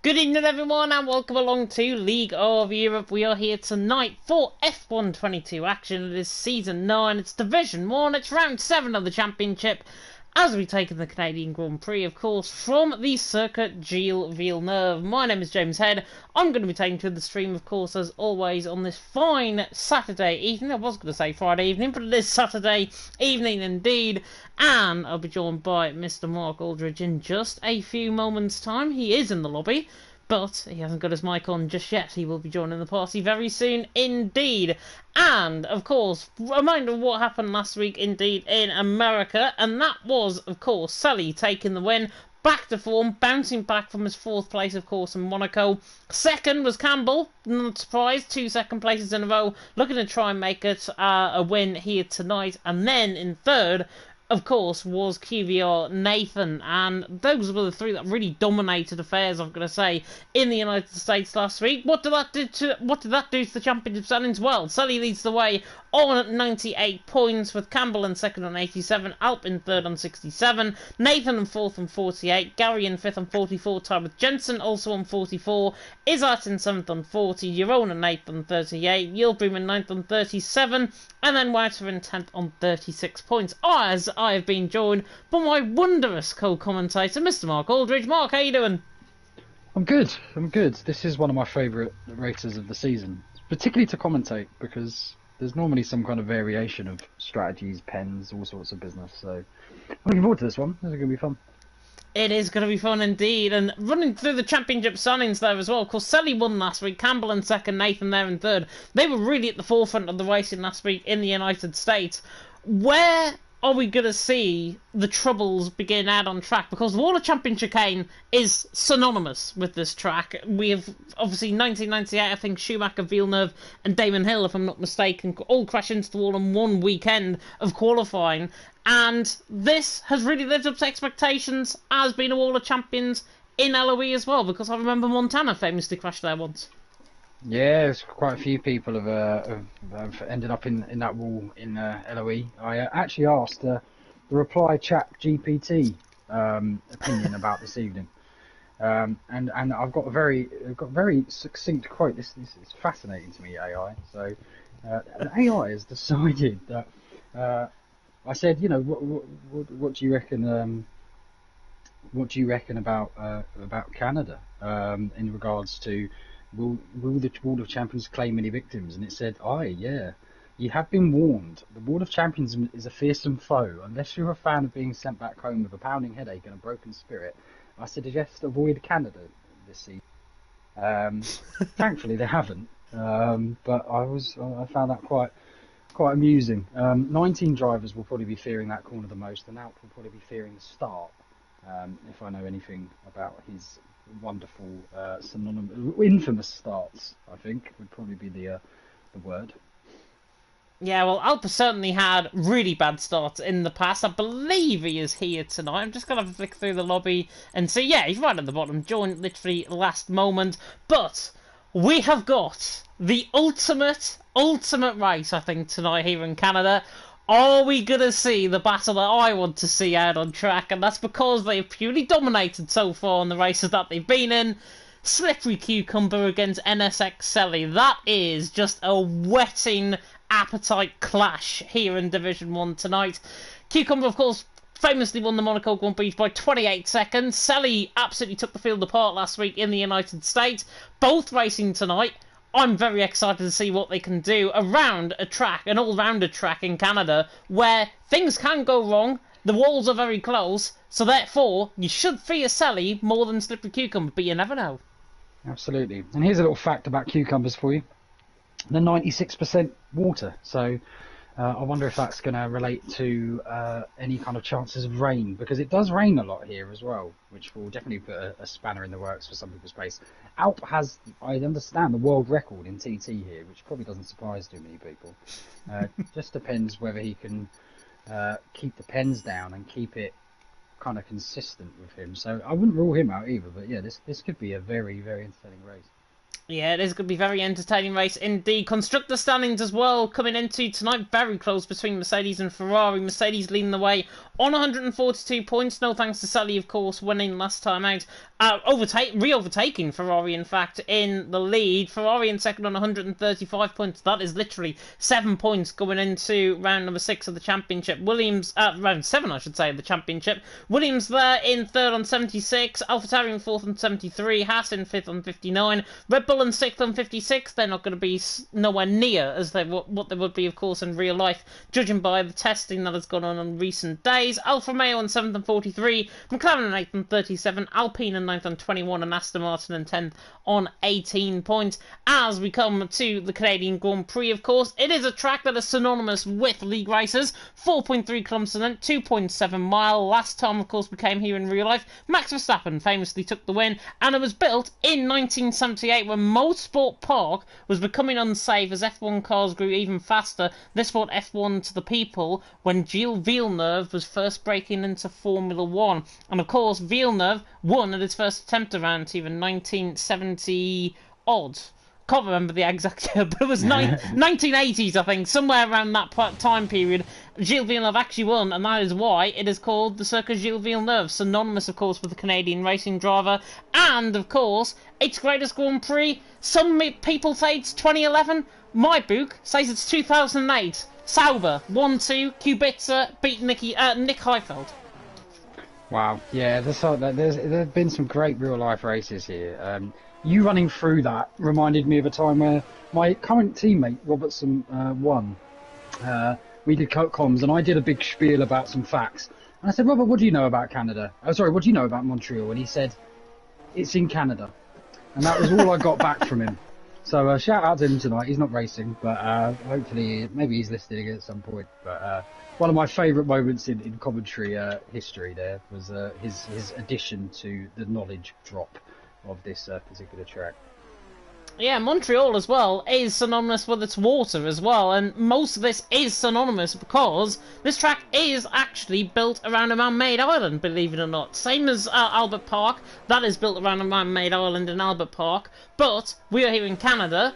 Good evening, everyone, and welcome along to League of Europe. We are here tonight for F1 22 action. It is Season 9, it's Division 1, it's Round 7 of the Championship, as we take in the Canadian Grand Prix, of course, from the Circuit Gilles Villeneuve. My name is James Head. I'm going to be taking to the stream, of course, as always, on this fine Saturday evening. I was going to say Friday evening, but it is Saturday evening indeed. And I'll be joined by Mr. Mark Aldridge in just a few moments' time. He is in the lobby, but he hasn't got his mic on just yet. He will be joining the party very soon indeed. And, of course, a reminder of what happened last week indeed in America. And that was, of course, Sully taking the win. Back to form, bouncing back from his fourth place, of course, in Monaco. Second was Campbell, not surprised, 2 second places in a row, looking to try and make it a win here tonight. And then in third, of course, was QVR Nathan, and those were the three that really dominated affairs, I'm going to say, in the United States last week. What did that do to the championship standings? Well, Sully leads the way on 98 points, with Campbell in second on 87, Alp in third on 67, Nathan in fourth on 48, Gary in fifth on 44, tied with Jensen also on 44, Izzat in seventh on 40, Jeroen in eighth on 38, Yildirim in ninth on 37, and then Wouter in 10th on 36 points, as I have been joined by my wondrous co-commentator, Mr. Mark Aldridge. Mark, how you doing? I'm good. This is one of my favourite races of the season, particularly to commentate, because there's normally some kind of variation of strategies, pens, all sorts of business. So I'm looking forward to this one. This is going to be fun. It is going to be fun indeed. And running through the championship standings there as well. Of course, Selly won last week, Campbell in second, Nathan there in third. They were really at the forefront of the racing last week in the United States. Where are we going to see the troubles begin out on track? Because the Wall of Champion Chicane is synonymous with this track. We have, obviously, 1998, I think Schumacher, Villeneuve and Damon Hill, if I'm not mistaken, all crashed into the wall on one weekend of qualifying. And this has really lived up to expectations as being a Wall of Champions in LOE as well, because I remember Montana famously crashed there once. Yeah, there's quite a few people have ended up in that wall in LOE. I actually asked the reply chat GPT opinion about this evening. And I've got a very succinct quote. This is fascinating to me, AI. So AI has decided that I said, what do you reckon? What do you reckon about Canada in regards to will the World of Champions claim any victims? And it said, yeah. You have been warned. The World of Champions is a fearsome foe. Unless you're a fan of being sent back home with a pounding headache and a broken spirit, I suggest avoid Canada this season. Thankfully, they haven't. But I found that quite amusing. 19 drivers will probably be fearing that corner the most, and Alp will probably be fearing the start. If I know anything about his wonderful, infamous starts, I think would probably be the word. Yeah, well, Alpa certainly had really bad starts in the past. I believe he is here tonight. I'm just going to flick through the lobby and see. Yeah, he's right at the bottom. Joined literally last moment. But we have got the ultimate race, I think, tonight here in Canada. Are we going to see the battle that I want to see out on track? And that's because they've purely dominated so far in the races that they've been in. Slippery Cucumber against NSX Selly. That is just a whetting appetite clash here in Division 1 tonight. Cucumber, of course, famously won the Monaco Grand Prix by 28 seconds. Selly absolutely took the field apart last week in the United States. Both racing tonight. I'm very excited to see what they can do around a track, an all-rounder track in Canada, where things can go wrong. The walls are very close, so therefore you should fear Selly more than Slippery Cucumber, but you never know. Absolutely. And here's a little fact about cucumbers for you. They're 96% water, so I wonder if that's going to relate to any kind of chances of rain, because it does rain a lot here as well, which will definitely put a spanner in the works for some people's pace. Alp has, I understand, the world record in TT here, which probably doesn't surprise too many people. Just depends whether he can keep the pens down and keep it kind of consistent with him. So I wouldn't rule him out either, but yeah, this could be a very, very entertaining race. Yeah, it is going to be a very entertaining race indeed. Constructor standings as well coming into tonight. Very close between Mercedes and Ferrari. Mercedes leading the way on 142 points. No thanks to Sully, of course, winning last time out. Re-overtaking Ferrari, in fact, in the lead. Ferrari in second on 135 points. That is literally 7 points going into round number 6 of the championship. Williams, round 7, I should say, of the championship. Williams there in third on 76. AlphaTauri in fourth on 73. Haas in fifth on 59. Red Bull in 6th on 56. They're not going to be nowhere near as what they would be, of course, in real life, judging by the testing that has gone on in recent days. Alfa Romeo in 7th on 43. McLaren in 8th on 37. Alpine in 9th on 21. And Aston Martin in 10th on 18 points. As we come to the Canadian Grand Prix, of course, it is a track that is synonymous with league races. 4.3 kilometres an hour, 2.7 mile. Last time, of course, we came here in real life, Max Verstappen famously took the win, and it was built in 1978 when Motorsport Park was becoming unsafe as F1 cars grew even faster. This brought F1 to the people when Gilles Villeneuve was first breaking into Formula 1. And of course, Villeneuve won at his first attempt around here in 1970 odd. Can't remember the exact year, but it was 1980s, I think, somewhere around that time period. Gilles Villeneuve actually won, and that is why it is called the Circuit Gilles Villeneuve, synonymous, of course, with the Canadian racing driver. And, of course, its greatest Grand Prix. Some people say it's 2011. My book says it's 2008. Sauber 1-2. Kubica beat Nick Heidfeld. Wow, yeah, there's been some great real-life races here. You running through that reminded me of a time where my current teammate, Robertson, won. We did comms, and I did a big spiel about some facts. And I said, Robert, what do you know about Canada? Oh, sorry, what do you know about Montreal? And he said, it's in Canada. And that was all I got back from him. So shout out to him tonight. He's not racing, but hopefully, maybe he's listening at some point. But one of my favourite moments in commentary history there was his addition to the knowledge drop of this particular track. Yeah, Montreal as well is synonymous with its water as well, and most of this is synonymous because this track is actually built around a man-made island, believe it or not. Same as Albert Park, that is built around a man-made island in Albert Park, but we are here in Canada,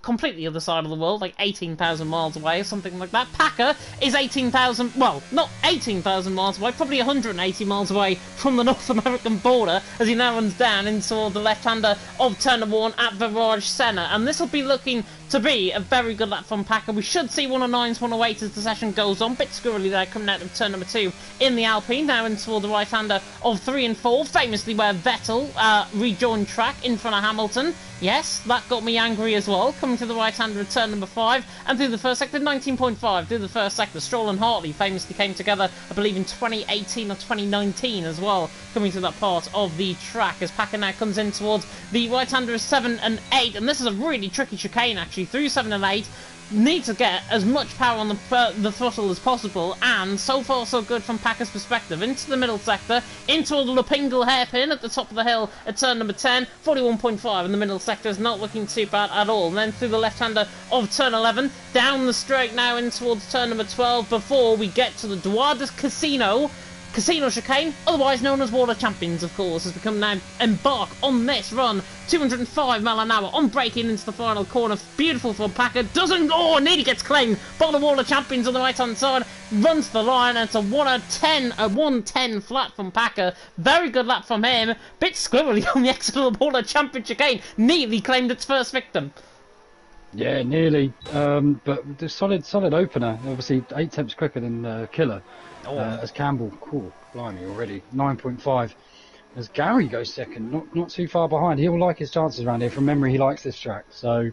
completely other side of the world, like 18,000 miles away or something like that. Packer is 18,000, well, not 18,000 miles away, probably 180 miles away from the North American border as he now runs down into the left-hander of turn number 1 at Virage Senna. And this will be looking to be a very good lap from Packer. We should see 109s, 108s as the session goes on. Bit squirrely there coming out of turn number 2 in the Alpine, now into the right-hander of 3 and 4, famously where Vettel rejoined track in front of Hamilton. Yes, that got me angry as well. Coming to the right-hander of turn number 5, and through the first sector, 19.5. Through the first sector, Stroll and Hartley famously came together, I believe, in 2018 or 2019 as well, coming to that part of the track, as Packer now comes in towards the right-hander of 7 and 8, and this is a really tricky chicane, actually, through 7 and 8. Need to get as much power on the throttle as possible, and so far so good from Packer's perspective. Into the middle sector, into the Lepingle hairpin at the top of the hill at turn number 10, 41.5 in the middle sector is not looking too bad at all. And then through the left-hander of turn 11, down the straight now in towards turn number 12 before we get to the Duardas Casino chicane, otherwise known as Water Champions, of course, as we come now embark on this run. 205 mile an hour on braking into the final corner. Beautiful for Packer. Nearly gets claimed by the Water Champions on the right-hand side. Runs the line, and it's a 110 flat from Packer. Very good lap from him. Bit squirrely on the exit of the Water Champion chicane. Nearly claimed its first victim. Yeah, nearly. But the solid opener. Obviously, 8 tenths quicker than Killer. As Campbell, cool, blimey already, 9.5. As Gary goes second, not too far behind. He'll like his chances around here. From memory, he likes this track, so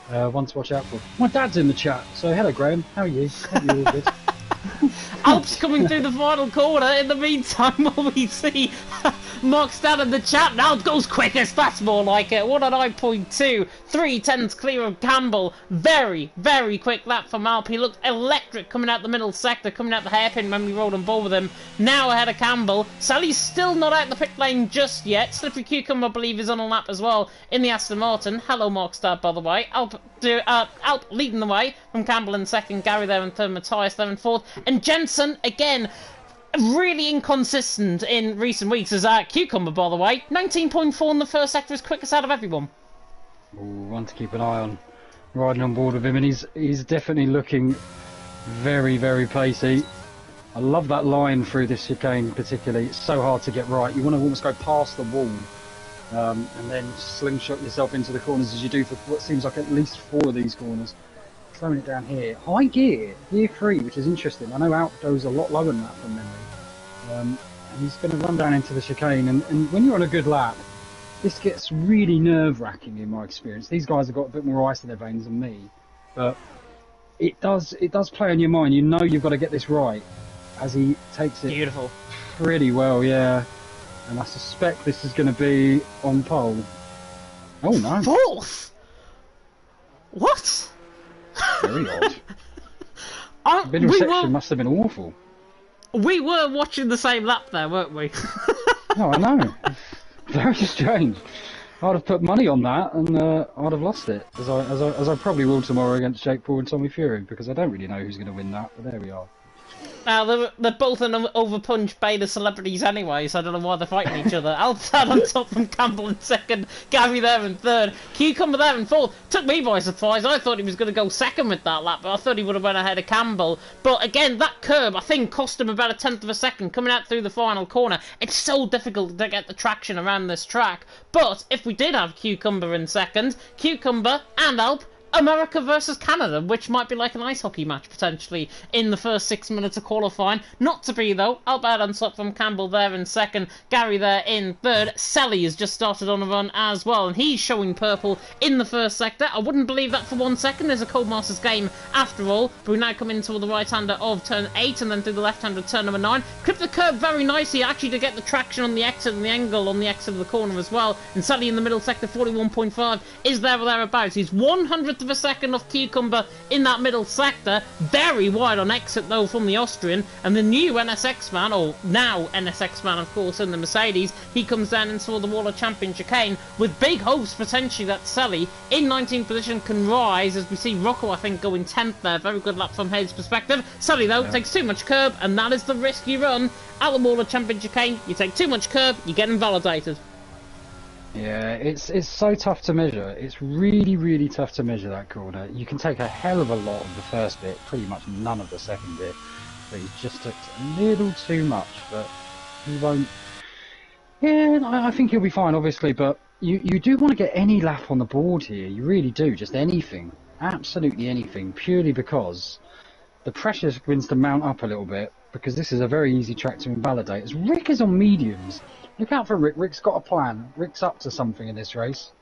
one to watch out for. My dad's in the chat, so hello Graham, how are you? Hope you're all good. Alps coming through the final corner. In the meantime, while we see Mark's down in the chat, now goes quickest, that's more like it. 109.2, 3 tenths clear of Campbell. Very, very quick lap from Alp. He looked electric coming out the middle sector, coming out the hairpin when we rolled on board with him. Now ahead of Campbell. Sally's still not out the pit lane just yet. Slippery Cucumber, I believe, is on a lap as well in the Aston Martin. Hello, Markstad, by the way. Alp leading the way from Campbell in second, Gary there in third, Matthias there in fourth, and Jensen again really inconsistent in recent weeks as Cucumber, by the way. 19.4 in the first sector is quickest out of everyone. one to keep an eye on, riding on board with him, and he's definitely looking very, very pacey. I love that line through this chicane particularly. It's so hard to get right. You want to almost go past the wall and then slingshot yourself into the corners as you do for what seems like at least 4 of these corners. Slowing it down here. High gear 3, which is interesting. I know Alp goes a lot lower than that from memory. And he's going to run down into the chicane, and when you're on a good lap, this gets really nerve-wracking in my experience. These guys have got a bit more ice in their veins than me, but it does play on your mind. You know you've got to get this right, as he takes it Beautiful. pretty well, yeah. And I suspect this is going to be on pole. Oh no! 4th. What? Very odd. The reception must have been awful. We were watching the same lap there, weren't we? No, I know. Very strange. I'd have put money on that, and I'd have lost it, as I probably will tomorrow against Jake Paul and Tommy Fury, because I don't really know who's going to win that. But there we are. Now, they're both an overpunch beta celebrities anyway, so I don't know why they're fighting each other. Alpsad on top from Campbell in 2nd, Gary there in 3rd, Cucumber there in 4th. Took me by surprise. I thought he was going to go 2nd with that lap, but I thought he would have went ahead of Campbell. But again, that curb, I think, cost him about 1/10 of a second coming out through the final corner. It's so difficult to get the traction around this track. But if we did have Cucumber in 2nd, Cucumber and Alp, America versus Canada, which might be like an ice hockey match potentially in the first 6 minutes of qualifying. Not to be though. Albert on top from Campbell there in 2nd, Gary there in 3rd. Selly has just started on a run as well, and he's showing purple in the first sector. I wouldn't believe that for 1 second. There's a Codemasters game after all, but we now come into the right-hander of turn 8 and then through the left-hander of turn number 9. Clipped the curb very nicely actually to get the traction on the exit and the angle on the exit of the corner as well. And Selly in the middle sector, 41.5 is there or thereabouts. He's 100th of a second off Cucumber in that middle sector. Very wide on exit though from the Austrian, and the new NSX man, or now NSX man of course, in the Mercedes, he comes down into the wall of champion chicane with big hopes potentially that Selly in 19th position can rise, as we see Rocco I think going 10th there. Very good lap from Hayes' perspective. Selly though takes too much curb, and that is the risk you run at the wall of champion chicane. You take too much curb, you get invalidated. Yeah, it's so tough to measure. It's really, really tough to measure that corner. You can take a hell of a lot of the first bit, pretty much none of the second bit, but he just took a little too much, but he won't... Yeah, I think he'll be fine, obviously, but you do want to get any lap on the board here. You really do, just anything. Absolutely anything, purely because the pressure begins to mount up a little bit, because this is a very easy track to invalidate. As Rick is on mediums, look out for Rick. Rick's got a plan. Rick's up to something in this race.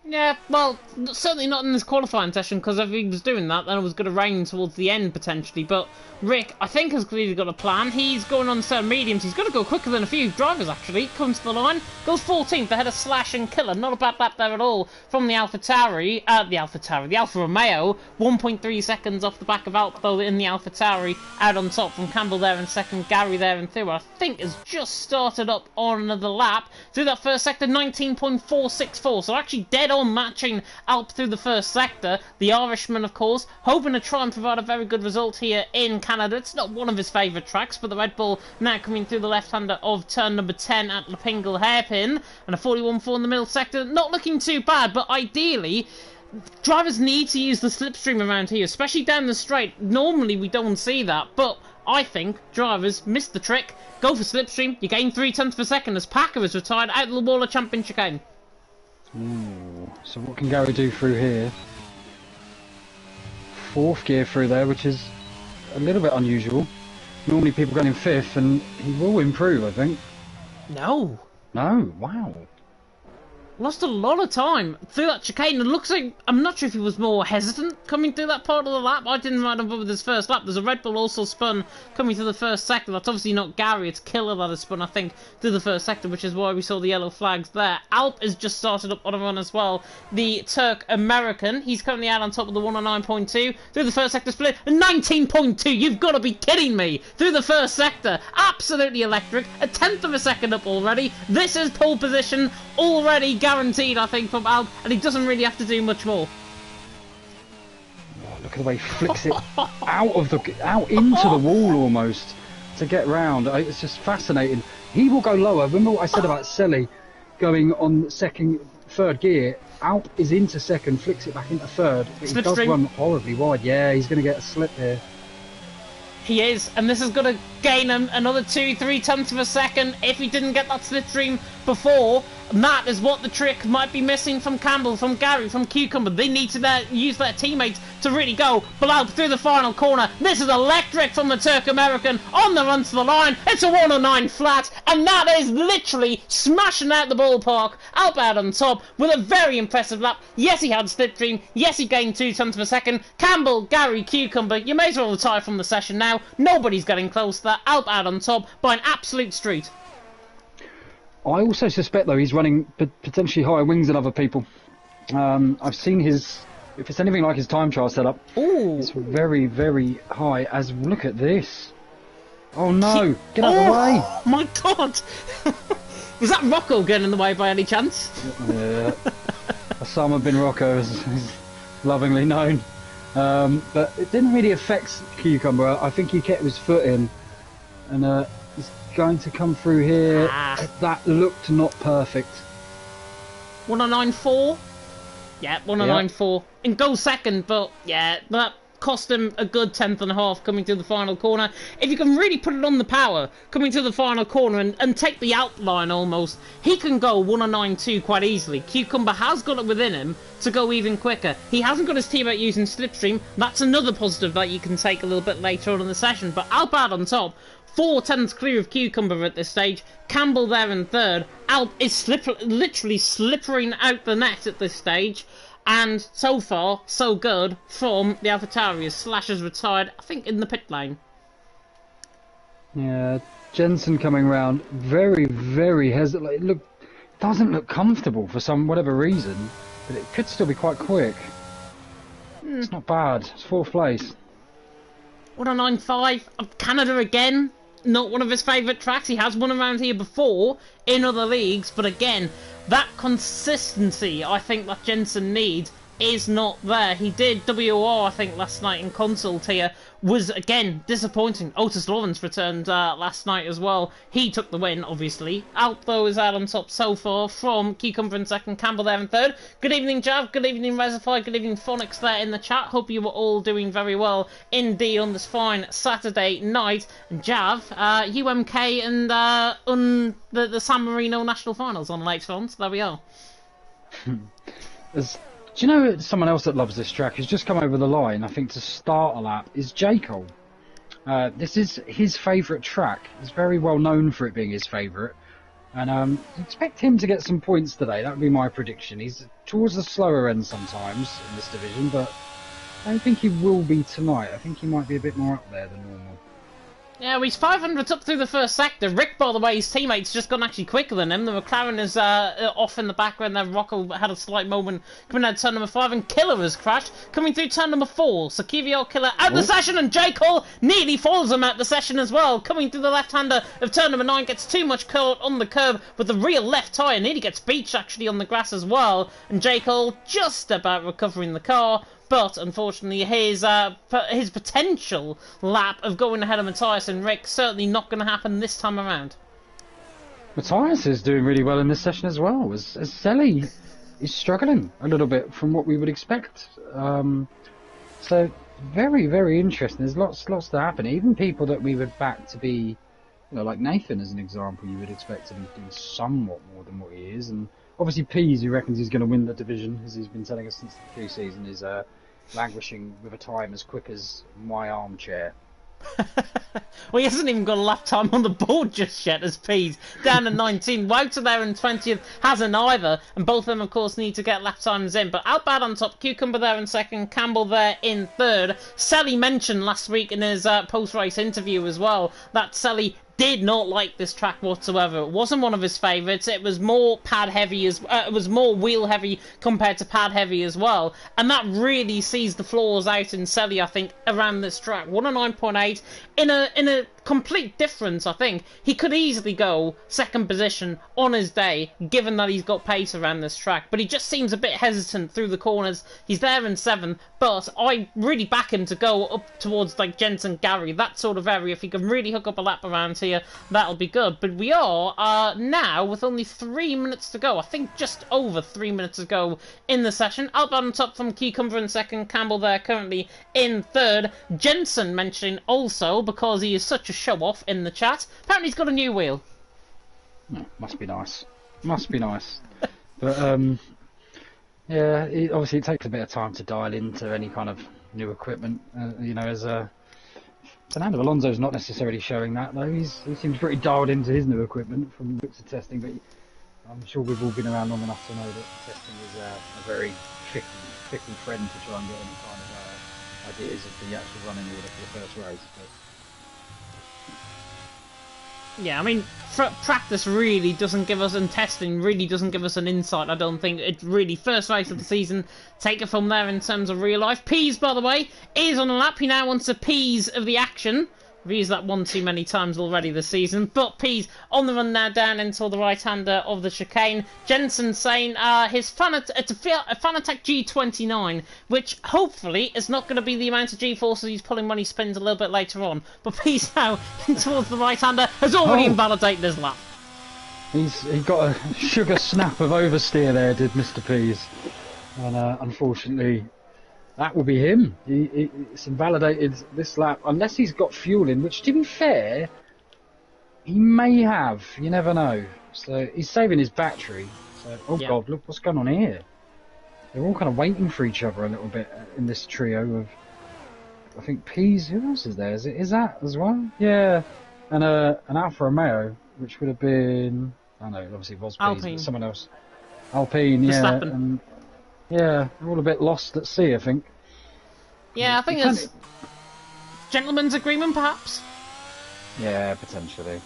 Yeah, well, certainly not in this qualifying session, because if he was doing that, then it was going to rain towards the end, potentially. But Rick, I think, has clearly got a plan. He's going on certain mediums. He's going to go quicker than a few drivers, actually. Comes to the line, goes 14th ahead of Slash and Killer. Not a bad lap there at all from the the Alfa Romeo. 1.3 seconds off the back of Alp, though, in the Alfa Tauri. Out on top from Campbell there in 2nd, Gary there in 3rd. I think has just started up on another lap. Through that first sector, 19.464. So actually dead on matching Alp through the first sector. The Irishman, of course, hoping to try and provide a very good result here in Canada. It's not one of his favourite tracks, but the Red Bull now coming through the left-hander of turn number 10 at Lepingle Hairpin, and a 41.4 in the middle sector. Not looking too bad, but ideally drivers need to use the slipstream around here, especially down the straight. Normally we don't see that, but I think drivers miss the trick. Go for slipstream, you gain 0.3 per second as Packer is retired out of the wall of champion chicane. Ooh, so what can Gary do through here? 4th gear through there, which is a little bit unusual. Normally people go in 5th, and he will improve, I think. No. No, wow. Lost a lot of time through that chicane. It looks like, I'm not sure if he was more hesitant coming through that part of the lap. I didn't ride him with his first lap. There's a Red Bull also spun coming through the first sector. That's obviously not Gary, it's Killer that has spun, I think, through the first sector, which is why we saw the yellow flags there. Alp has just started up on a run as well. The Turk American, he's currently out on top of the 109.2 through the first sector split. 19.2, you've got to be kidding me! Through the first sector, absolutely electric. 1/10 of a second up already. This is pole position already guaranteed, I think, from Alp, and he doesn't really have to do much more. Oh, look at the way he flicks it out into the wall almost to get round. It's just fascinating. He will go lower. Remember what I said about Selly going on 2nd, 3rd gear? Alp is into second, flicks it back into third, but he does Slipstream. run horribly wide. Yeah, he's going to get a slip here. He is, and this is going to gain him another 2-3 tenths of a second if he didn't get that slipstream before. And that is what the trick might be missing from Campbell, from Gary, from Cucumber. They need to use their teammates to really go. Bilal through the final corner. This is electric from the Turk-American on the run to the line. It's a 109 flat, and that is literally smashing out the ballpark. Alp out on top with a very impressive lap. Yes, he had slipstream. Yes, he gained 2 tenths of a second. Campbell, Gary, Cucumber, you may as well retire from the session now. Nobody's getting close to that. Alp out on top by an absolute street. I also suspect, though, he's running potentially higher wings than other people. I've seen his, if it's anything like his time trial setup, it's very, very high. As look at this. Oh no, get out of the way. Oh my god. Was that Rocco getting in the way by any chance? Yeah. Osama bin Rocco is lovingly known. But it didn't really affect Cucumber. I think he kept his foot in. And he's going to come through here. That looked not perfect. 109.4? Yeah, 109.4. And go second, but yeah, that cost him a good tenth and a half coming to the final corner. If you can really put it on the power, coming to the final corner and take the outline almost, he can go 109.2 quite easily. Cucumber has got it within him to go even quicker. He hasn't got his teammate using slipstream. That's another positive that you can take a little bit later on in the session. But Alp out on top. 4 tenths clear of Cucumber at this stage. Campbell there in third. Alp is literally slippering out the net at this stage. And so far, so good from the AlphaTauri. Slash has retired, I think, in the pit lane. Yeah, Jensen coming round. Very, very hesitant. Doesn't look comfortable for whatever reason. But it could still be quite quick. It's not bad. It's 4th place. 109.5 of Canada again. Not one of his favourite tracks. He has won around here before in other leagues, but again, that consistency I think that Jensen needs is not there. He did WR, I think, last night in consult here. Was, again, disappointing. Otis Lawrence returned last night as well. He took the win, obviously. Alp, though, is out on top so far from Cucumber in second, Campbell there in third. Good evening, Jav. Good evening, Resify. Good evening, Phonics there in the chat. Hope you were all doing very well indeed on this fine Saturday night. And Jav, UMK and the San Marino National Finals on later on, so there we are. Do you know someone else that loves this track who's just come over the line, I think, to start a lap, is J. Cole. This is his favourite track. He's very well known for it being his favourite. And expect him to get some points today. That would be my prediction. He's towards the slower end sometimes in this division, but I don't think he will be tonight. I think he might be a bit more up there than normal. Yeah, well, he's 500s up through the first sector. Rick, by the way, his teammate's just gone actually quicker than him. The McLaren is off in the background there. Rocco had a slight moment coming out of turn number 5, and Killer has crashed coming through turn number 4. So Kvyat Killer out the session, and J. Cole nearly follows him out the session as well. Coming through the left-hander of turn number 9, gets too much caught on the curb with the rear left tyre. Nearly gets beached actually on the grass as well. And J. Cole just about recovering the car. But, unfortunately, his potential lap of going ahead of Matthias and Rick certainly not going to happen this time around. Matthias is doing really well in this session as well. As Selly is struggling a little bit from what we would expect. So, very, very interesting. There's lots to happen. Even people that we would back to be, like Nathan as an example, you would expect to be doing somewhat more than what he is. And obviously Pease, who reckons he's going to win the division, as he's been telling us since the pre-season, is languishing with a time as quick as my armchair. Well, he hasn't even got a lap time on the board just yet as Pease. Down at 19. Wouter there in 20th hasn't either. And both of them, of course, need to get lap times in. But Outbad on top, Cucumber there in second, Campbell there in third. Sally mentioned last week in his post-race interview as well that Sally did not like this track whatsoever. It wasn't one of his favourites. It was more pad heavy it was more wheel heavy compared to pad heavy as well. And that really sees the flaws out in Selly, I think, around this track. 109.8 in a complete difference, I think. He could easily go second position on his day, given that he's got pace around this track, but he just seems a bit hesitant through the corners. He's there in 7th, but I really back him to go up towards like Jenson, Gary, that sort of area. If he can really hook up a lap around here, that'll be good. But we are now with only 3 minutes to go. I think just over 3 minutes to go in the session. Albert on top from Cucumber in 2nd, Campbell there currently in 3rd. Jenson mentioning also, because he is such a show-off in the chat, apparently he's got a new wheel. Oh, must be nice. Must be nice. But, yeah, obviously it takes a bit of time to dial into any kind of new equipment. You know, as Fernando Alonso's not necessarily showing that, though. He seems pretty dialed into his new equipment from the looks of testing, but I'm sure we've all been around long enough to know that testing is a very fickle friend to try and get any kind of ideas of the actual running order for the first race. But yeah, I mean, practice really doesn't give us, and testing really doesn't give us an insight, I don't think. It really, first race of the season, take it from there in terms of real life. Pease, by the way, is on a lap. He now wants a Pease of the action. I've used that one too many times already this season. But Pease on the run now down into the right-hander of the chicane. Jenson saying it's a Fanatec G29, which hopefully is not going to be the amount of G-forces he's pulling when he spins a little bit later on. But Pease now in towards the right-hander has already invalidated his lap. He got a sugar snap of oversteer there, did Mr. Pease. And unfortunately, that will be him. It's invalidated this lap, unless he's got fuel in, which, to be fair, he may have. You never know. So he's saving his battery. So, God, look what's going on here. They're all kind of waiting for each other a little bit in this trio of, I think, Pease. Who else is there? Is that as well? Yeah. And an Alfa Romeo, which would have been, I don't know, obviously it was Pease, Alpine. but someone else. Alpine, yeah. Yeah, we're all a bit lost at sea, I think. Yeah, I think it's gentleman's agreement, perhaps? Yeah, potentially.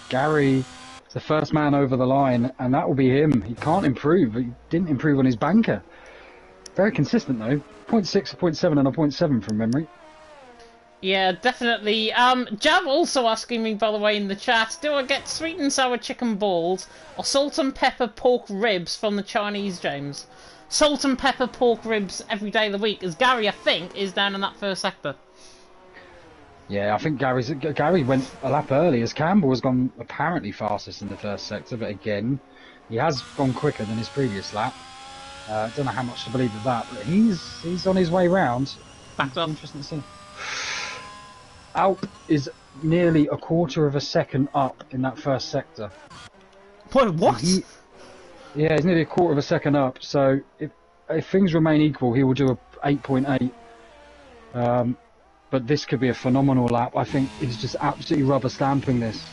Gary is the first man over the line, and that will be him. He can't improve. He didn't improve on his banker. Very consistent, though. 0.6, a 0.7, and a 0.7 from memory. Yeah, definitely. Jav also asking me, by the way, in the chat, do I get sweet and sour chicken balls or salt and pepper pork ribs from the Chinese, James? Salt and pepper pork ribs every day of the week, as Gary, I think, is down in that first sector. Yeah, I think Gary went a lap early, as Campbell has gone apparently fastest in the first sector, but again, he has gone quicker than his previous lap. Don't know how much to believe of that, but he's on his way round. Backed up. Interesting to see. Alp is nearly a quarter of a second up in that first sector. What? Yeah, he's nearly a quarter of a second up, so if things remain equal, he will do a 8.8. But this could be a phenomenal lap. I think he's just absolutely rubber stamping this.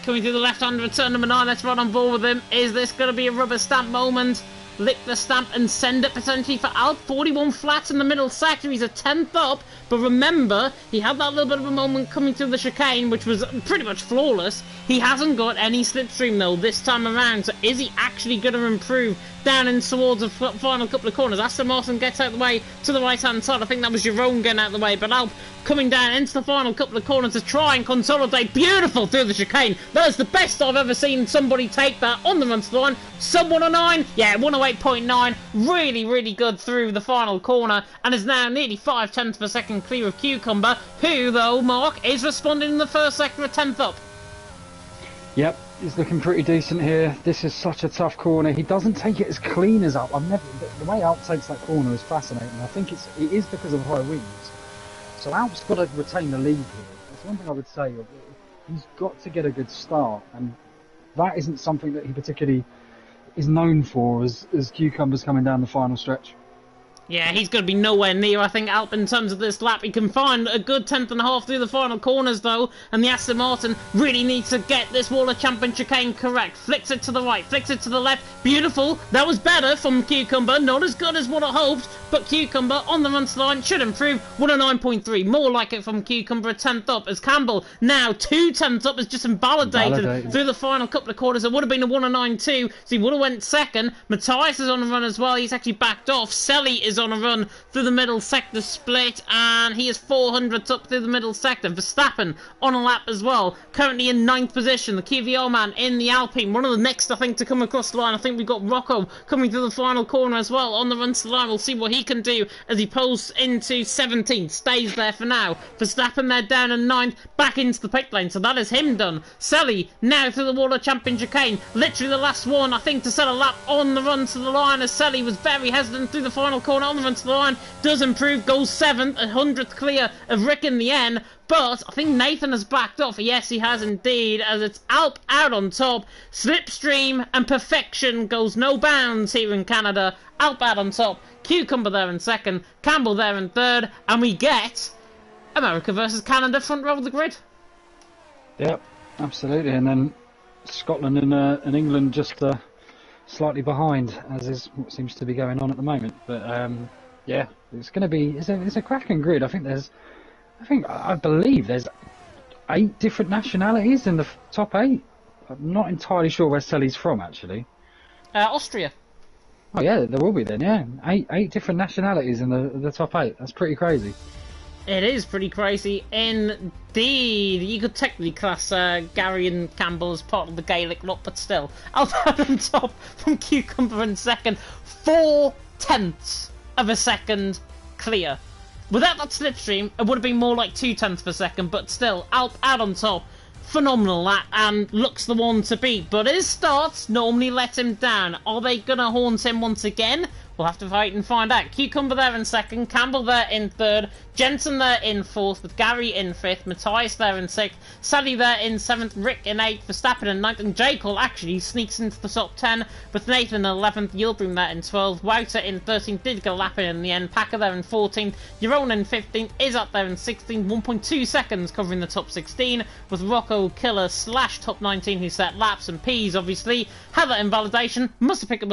Can we do the left-hand return number 9? Let's run on board with him. Is this going to be a rubber stamp moment? Lick the stamp and send it potentially for Alp. 41 flat in the middle sector. He's a 10th up. But remember, he had that little bit of a moment coming through the chicane, which was pretty much flawless. He hasn't got any slipstream, though, this time around. So is he actually going to improve down in towards the final couple of corners? Aston Martin gets out of the way to the right-hand side. I think that was Jerome getting out of the way. But Alp coming down into the final couple of corners to try and consolidate. Beautiful through the chicane. That is the best I've ever seen somebody take that on the run to the line. Sub 109. Yeah, 108.9. Really, really good through the final corner. And is now nearly 5/10 of a second clear of Cucumber, who, though, Mark, is responding in the first sector at 10th up. Yep, he's looking pretty decent here. This is such a tough corner. He doesn't take it as clean as Alp. The way Alp takes that corner is fascinating. I think it is because of high wings. So Alp's got to retain the lead here. That's one thing I would say. He's got to get a good start, and that isn't something that he particularly is known for as Cucumber's coming down the final stretch. Yeah, he's going to be nowhere near, I think, Alp in terms of this lap. He can find a good 10th and a half through the final corners, though, and the Aston Martin really needs to get this Wall of Champion chicane correct. Flicks it to the right, flicks it to the left. Beautiful. That was better from Cucumber. Not as good as what I hoped, but Cucumber on the run to the line should improve. 109.3. More like it from Cucumber, a 10th up, as Campbell now 2 10ths up, is just invalidated through the final couple of quarters. It would have been a 109.2, so he would have went second. Matthias is on the run as well. He's actually backed off. Selly is is on a run through the middle sector split, and he is 400 up through the middle sector. Verstappen on a lap as well, currently in 9th position. The QVR man in the Alpine, one of the next, I think, to come across the line. I think we've got Rocco coming through the final corner as well on the run to the line. We'll see what he can do as he pulls into 17th, stays there for now. Verstappen there down in 9th, back into the pit lane, so that is him done. Selly now through the wall of Champion Chicane, literally the last one, I think, to set a lap on the run to the line, as Selly was very hesitant through the final corner on the run to the line. Does improve, goes 7th, 100th clear of Rick in the end, but I think Nathan has backed off. Yes, he has indeed, as it's Alp out on top. Slipstream and perfection goes no bounds here in Canada. Alp out on top, Cucumber there in 2nd, Campbell there in 3rd, and we get America versus Canada front row of the grid. Yep, absolutely, and then Scotland and England just slightly behind, as is what seems to be going on at the moment. But yeah, it's going to be it's a cracking grid. I believe there's 8 different nationalities in the top 8. I'm not entirely sure where Selly's from, actually. Austria. Oh yeah, there will be then. Yeah, eight different nationalities in the top 8. That's pretty crazy. It is pretty crazy indeed. You could technically class Gary and Campbell as part of the Gaelic lot, but still. Albert on top from Cucumber in 2nd. 4/10 of a second clear. Without that slipstream, it would have been more like 2/10 of a second, but still, Alp out on top. Phenomenal that, and looks the one to beat. But his starts normally let him down. Are they going to haunt him once again? We'll have to wait and find out. Cucumber there in 2nd, Campbell there in 3rd, Jensen there in 4th, with Gary in 5th, Matthias there in 6th, Sally there in 7th, Rick in 8th, Verstappen in 9th, and Jekyll actually sneaks into the top 10, with Nathan in 11th, Yilbroom there in 12th, Wouter in 13th, did get a lap in the end, Packer there in 14th, Jeroen in 15th, is up there in 16th, 1.2 seconds covering the top 16, with Rocco Killer / top 19 who set laps, and Pease obviously had that invalidation, must have picked up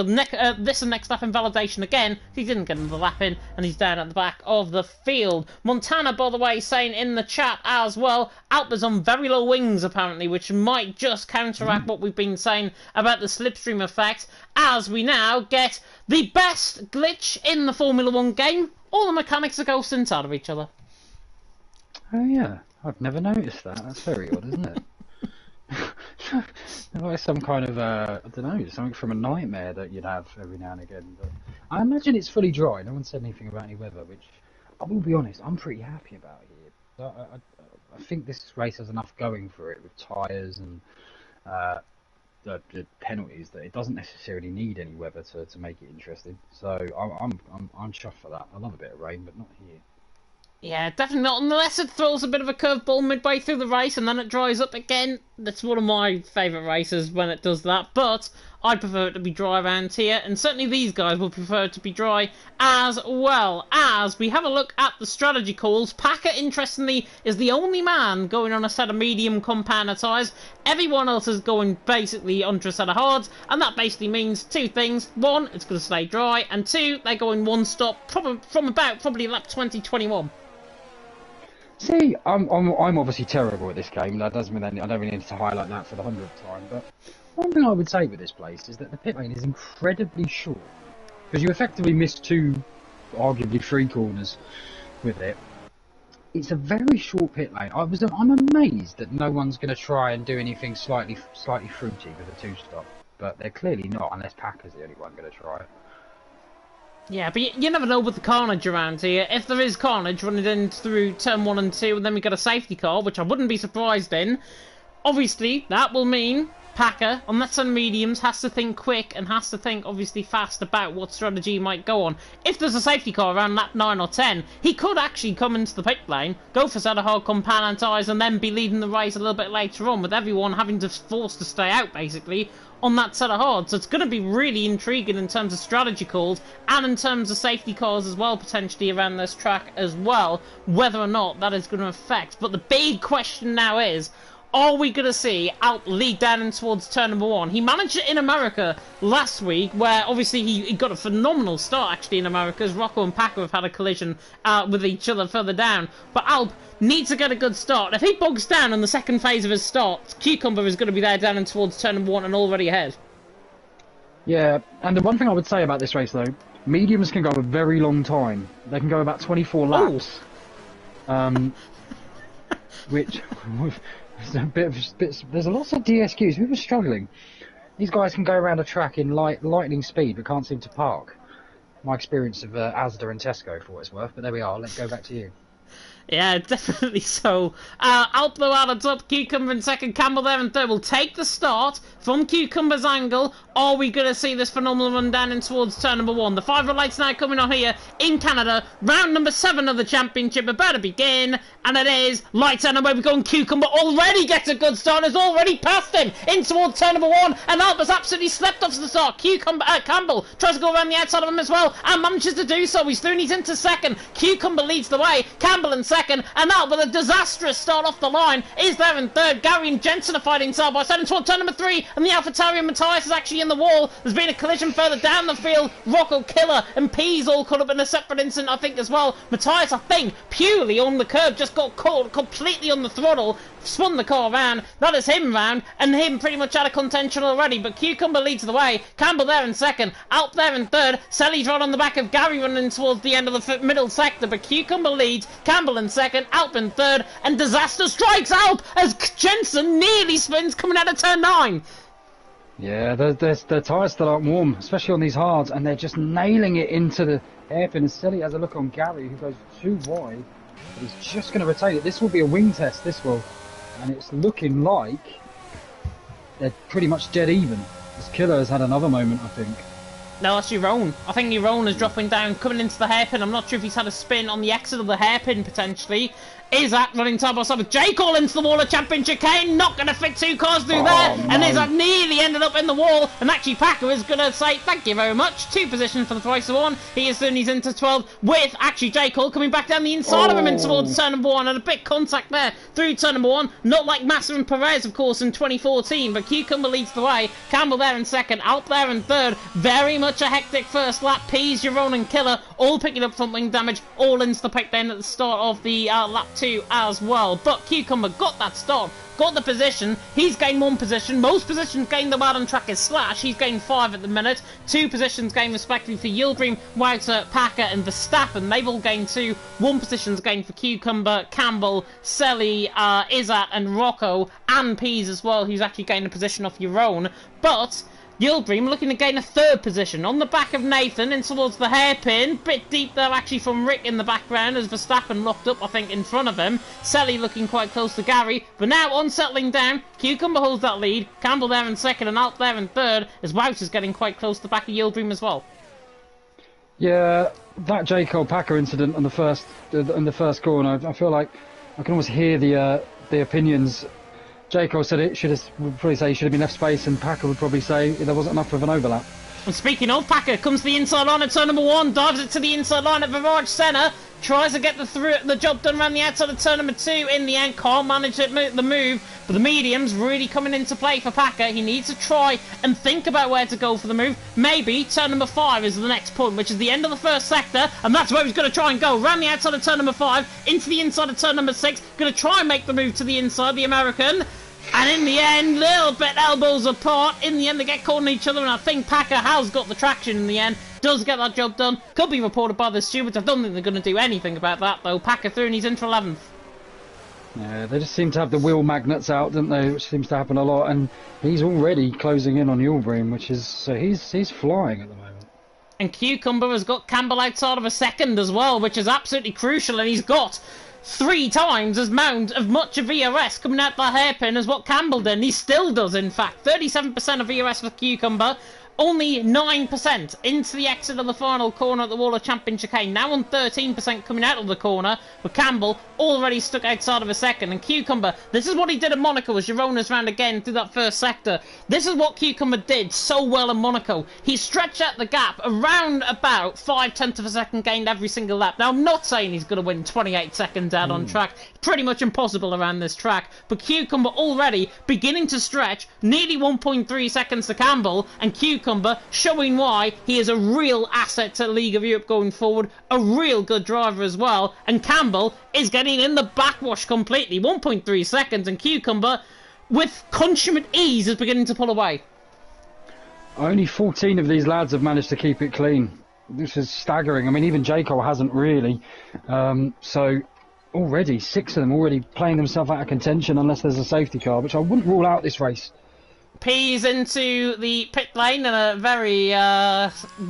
this and next lap invalidation again. He didn't get another lap in, and he's down at the back of the field. Montana, by the way, saying in the chat as well, Alpha's on very low wings apparently, which might just counteract what we've been saying about the slipstream effect, as we now get the best glitch in the Formula 1 game. All the mechanics are ghosting out of each other. Oh yeah, I've never noticed that. That's very odd, isn't it? Like some kind of, I don't know, something from a nightmare that you'd have every now and again. But I imagine it's fully dry. No one said anything about any weather, which I will be honest, I'm pretty happy about here. I think this race has enough going for it with tyres and the penalties that it doesn't necessarily need any weather to make it interesting. So I'm chuffed for that. I love a bit of rain, but not here. Yeah, definitely not, unless it throws a bit of a curveball midway through the race and then it dries up again. That's one of my favourite races when it does that, but I prefer it to be dry around here, and certainly these guys will prefer it to be dry as well. As we have a look at the strategy calls, Packer, interestingly, is the only man going on a set of medium compound tyres. Everyone else is going basically onto a set of hards, and that basically means 2 things. 1, it's going to stay dry, and 2, they're going one stop from about probably lap 2021. See, I'm obviously terrible at this game. That doesn't mean I don't really need to highlight that for the 100th time. But one thing I would say with this place is that the pit lane is incredibly short, because you effectively miss 2, arguably 3 corners with it. It's a very short pit lane. I'm amazed that no one's going to try and do anything slightly fruity with a 2-stop, but they're clearly not, unless Packer's the only one going to try it. Yeah, but you never know with the carnage around here. If there is carnage running in through turn 1 and 2, and then we get a safety car, which I wouldn't be surprised in, obviously that will mean Packer, on that set of mediums, has to think quick and has to think obviously fast about what strategy he might go on. If there's a safety car around lap 9 or 10, he could actually come into the pit lane, go for set of hard compound tyres, and then be leading the race a little bit later on, with everyone having to force to stay out basically on that set of hard. So it's going to be really intriguing in terms of strategy calls and in terms of safety cars as well, potentially around this track as well, whether or not that is going to affect. But the big question now is, are we going to see Alp lead down in towards turn number 1? He managed it in America last week, where obviously he got a phenomenal start actually in America, as Rocco and Packer have had a collision with each other further down. But Alp needs to get a good start. If he bogs down in the second phase of his start, Cucumber is going to be there down in towards turn number 1 and already ahead. Yeah, and the one thing I would say about this race though, Mediums can go a very long time. They can go about 24 laps. Which is a there's lots of DSQs. People are struggling. These guys can go around a track in lightning speed, but can't seem to park. My experience of Asda and Tesco, for what it's worth. But there we are. Let's go back to you. Yeah, definitely so. Alplo out of top, Cucumber in second, Campbell there in third. We'll take the start from Cucumber's angle. Are we going to see this phenomenal run down in towards turn number 1? The 5 red lights now coming on here in Canada. Round number 7 of the championship about to begin. And it is lights out, and where we go. Cucumber already gets a good start. Has already passed him in towards turn number 1. And Alplo's absolutely slept off to the start. Campbell tries to go around the outside of him as well and manages to do so. He's through and he's into second. Cucumber leads the way. Campbell in second, and now with a disastrous start off the line is there in third. Gary and Jensen are fighting side by side in toward turn number 3, and the AlphaTauri Matthias is actually in the wall. There's been a collision further down the field. Rocco, Killer and Pease all caught up in a separate incident, I think, as well. Matthias, I think, purely on the curb, just got caught completely on the throttle, spun the car around. That is him round, and him pretty much out of contention already, but Cucumber leads the way. Campbell there in second, Alp there in third. Selly's right on the back of Gary running towards the end of the middle sector, but Cucumber leads. Campbell in second, Alp in third, and disaster strikes Alp as Jensen nearly spins coming out of turn 9. Yeah, their tyres still aren't warm, especially on these hards, and they're just nailing it into the hairpin. And Selly has a look on Gary, who goes too wide, but he's just going to retain it. This will be a wing test, this will, and it's looking like they're pretty much dead even. This Killer has had another moment, I think. No, that's Jeroen. I think Jeroen is dropping down, coming into the hairpin. I'm not sure if he's had a spin on the exit of the hairpin, potentially. Izak running side by side with Jake all into the wall of Championship Kane. Not going to fit 2 cars through there. No. And Izak nearly ended up in the wall. And actually, Packer is going to say thank you very much. 2 positions for the price of 1. He is soon, he's into 12 with actually Jake Hall coming back down the inside of him in towards turn number 1. And a bit contact there through turn number 1. Not like Massa and Perez, of course, in 2014. But Cucumber leads the way. Campbell there in second. Alp there in third. Very much a hectic first lap. Pease, Jeroen and Killer all picking up front wing damage. All into the pick then at the start of the lap 2 as well. But Cucumber got that start, got the position. He's gained 1 position. Most positions gained the wide on track is Slash. He's gained 5 at the minute. 2 positions gained respectively for Yildirim, Wouter, Packer and Verstappen. They've all gained 2. 1 position's gained for Cucumber, Campbell, Selly, Izat and Rocco, and Pease as well, who's actually gained a position off Jeroen. But Yildirim looking to gain a 3rd position on the back of Nathan in towards the hairpin. Bit deep there actually from Rick in the background as Verstappen locked up, I think, in front of him. Selly looking quite close to Gary. But now on settling down, Cucumber holds that lead. Campbell there in second and Alp there in third as Wout is getting quite close to the back of Yildirim as well. Yeah, that J. Cole Packer incident on the first corner, I feel like I can almost hear the opinions. J. Cole said would probably say he should have been left space, and Packer would probably say there wasn't enough of an overlap. And speaking of, Packer comes to the inside line at turn number 1, dives it to the inside line at Virage Senna, tries to get the job done around the outside of turn number 2. In the end, can't manage the move, but the medium's really coming into play for Packer. He needs to try and think about where to go for the move. Maybe turn number 5 is the next point, which is the end of the first sector, and that's where he's going to try and go. Around the outside of turn number 5, into the inside of turn number 6, going to try and make the move to the inside, the American. And in the end, little bit elbows apart. In the end, they get caught on each other, and I think Packer has got the traction in the end. Does get that job done. Could be reported by the stewards. I don't think they're going to do anything about that, though. Packer through, and he's in for 11th. Yeah, they just seem to have the wheel magnets out, don't they? Which seems to happen a lot. And he's already closing in on Yildirim, which is... So he's flying at the moment. And Cucumber has got Campbell outside of a second as well, which is absolutely crucial, and he's got 3 times as much of VRS coming out the hairpin as what Campbell did, and he still does, in fact. 37% of VRS for Cucumber, only 9% into the exit of the final corner at the wall of Champion Chicane. Now on 13% coming out of the corner, with Campbell already stuck outside of a second. And Cucumber, this is what he did at Monaco as Girona's round again through that first sector. This is what Cucumber did so well in Monaco. He stretched out the gap around about 5/10 of a second gained every single lap. Now, I'm not saying he's going to win 28 seconds out on track. Pretty much impossible around this track. But Cucumber already beginning to stretch, nearly 1.3 seconds to Campbell, and Cucumber showing why he is a real asset to League of Europe going forward, a real good driver as well, and Campbell is getting in the backwash completely, 1.3 seconds, and Cucumber with consummate ease is beginning to pull away. Only 14 of these lads have managed to keep it clean. this is staggering. I mean, even J. Cole hasn't really. So already, 6 of them already playing themselves out of contention unless there's a safety car, which I wouldn't rule out this race. P's into the pit lane in a very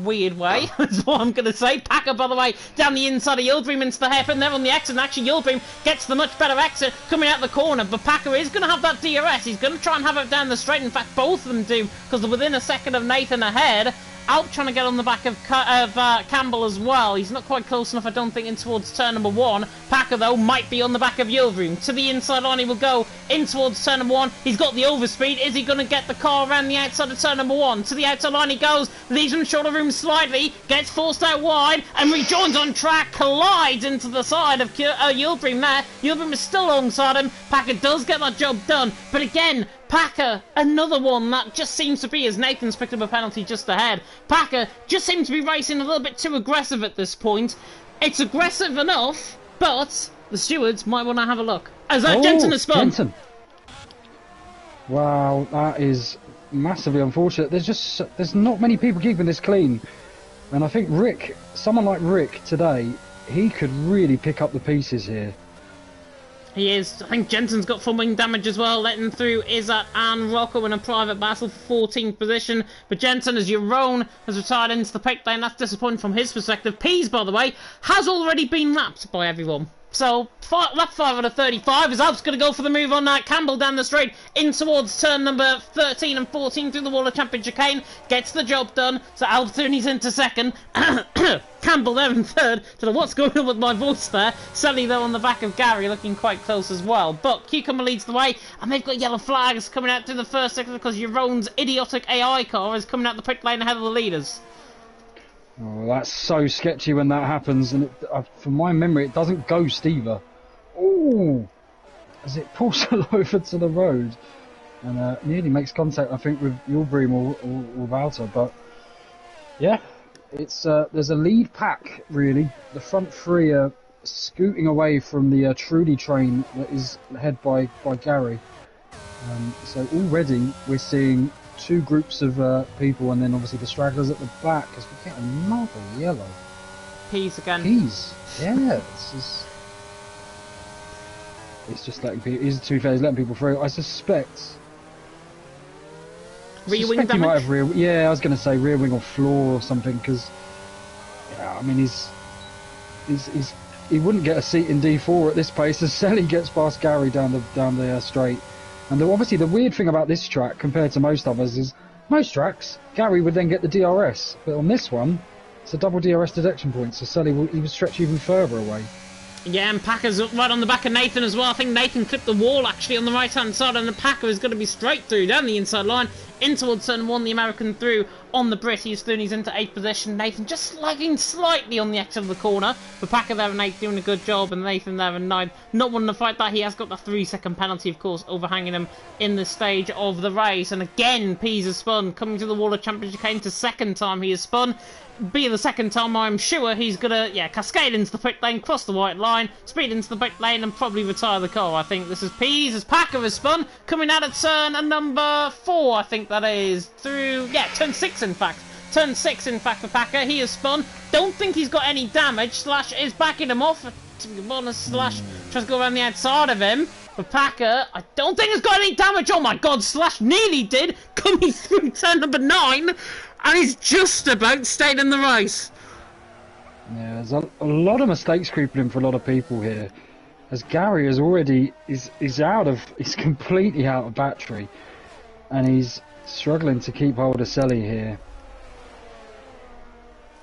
weird way, is what I'm going to say. Packer, by the way, down the inside of Yildirim into the hairpin there on the exit, and actually Yildirim gets the much better exit coming out the corner, but Packer is going to have that DRS. He's going to try and have it down the straight. In fact, both of them do, because they're within a second of Nathan ahead. Alp trying to get on the back of Campbell as well. He's not quite close enough, I don't think, in towards turn number 1. Packer, though, might be on the back of Yildirim. To the inside line he will go in towards turn number 1. He's got the overspeed. Is he going to get the car around the outside of turn number 1? To the outside line he goes. Leaves him short of room slightly. Gets forced out wide and rejoins on track. Collides into the side of Yildirim there. Yildirim is still alongside him. Packer does get that job done. But again, Packer, another one that just seems to be, as Nathan's picked up a penalty just ahead, Packer just seems to be racing a little bit too aggressive at this point. It's aggressive enough, but the stewards might want to have a look. As that Jensen has spun. Jensen. Wow, that is massively unfortunate. There's not many people keeping this clean. And I think Rick, someone like Rick today, he could really pick up the pieces here. He is. I think Jensen's got fumbling damage as well. Letting through Izzat and Rocco in a private battle for 14th position. But Jensen, as Jeroen has retired into the pit lane, that's disappointing from his perspective. Pease, by the way, has already been lapped by everyone. So, lap 5 out of 35 is Alp's going to go for the move on Campbell down the straight in towards turn number 13 and 14 through the wall of Champion Chicane. Gets the job done. So Alp Thurney's into second. Campbell there in third. Don't know what's going on with my voice there. Sally, though, on the back of Gary, looking quite close as well. But Cucumber leads the way, and they've got yellow flags coming out through the first sector because Jeroen's idiotic AI car is coming out the pit lane ahead of the leaders. Oh, that's so sketchy when that happens, and from my memory, it doesn't go Stever. Oh, as it pulls over to the road, and nearly makes contact, I think, with Yildirim or Wouter. But yeah, it's there's a lead pack really. The front three are scooting away from the Trudy train that is led by Gary. So already we're seeing 2 groups of people, and then obviously the stragglers at the back, because we get another yellow. Peas again. Peas, yeah. It's just letting people. He's, to be fair, he's letting people through. I suspect. Rear wing damage? He might have yeah, I was going to say rear wing or floor or something, because yeah, I mean he wouldn't get a seat in D4 at this pace as Selly gets past Gary down the straight. And obviously the weird thing about this track compared to most others is most tracks Gary would then get the DRS, but on this one it's a double DRS detection point, so Selly he would stretch even further away. Yeah, and Packer's right on the back of Nathan as well. I think Nathan clipped the wall actually on the right hand side, and the Packer is going to be straight through down the inside line in towards turn 1. The American through on the Brit. He's into 8th position. Nathan just lagging slightly on the exit of the corner, but Packer there in 8th doing a good job, and Nathan there in 9th not wanting to fight that. He has got the 3-second penalty, of course, overhanging him in the stage of the race. And again, Pease has spun, coming to the wall of championship. Came to second time he has spun. Being the second time, I'm sure he's gonna cascade into the pit lane, cross the white line, speed into the pit lane, and probably retire the car. I think this is Pease as Packer has spun, coming out at turn number 4. I think that is through turn 6 in fact. Turn 6 in fact for Packer. He has spun. Don't think he's got any damage. Slash is backing him off. Slash tries to go around the outside of him. But Packer, I don't think has got any damage. Oh my god, Slash nearly did, coming through turn number 9. And he's just about stayed in the race. Yeah, there's a lot of mistakes creeping in for a lot of people here. As Gary is already he's completely out of battery, and he's struggling to keep hold of Selly here.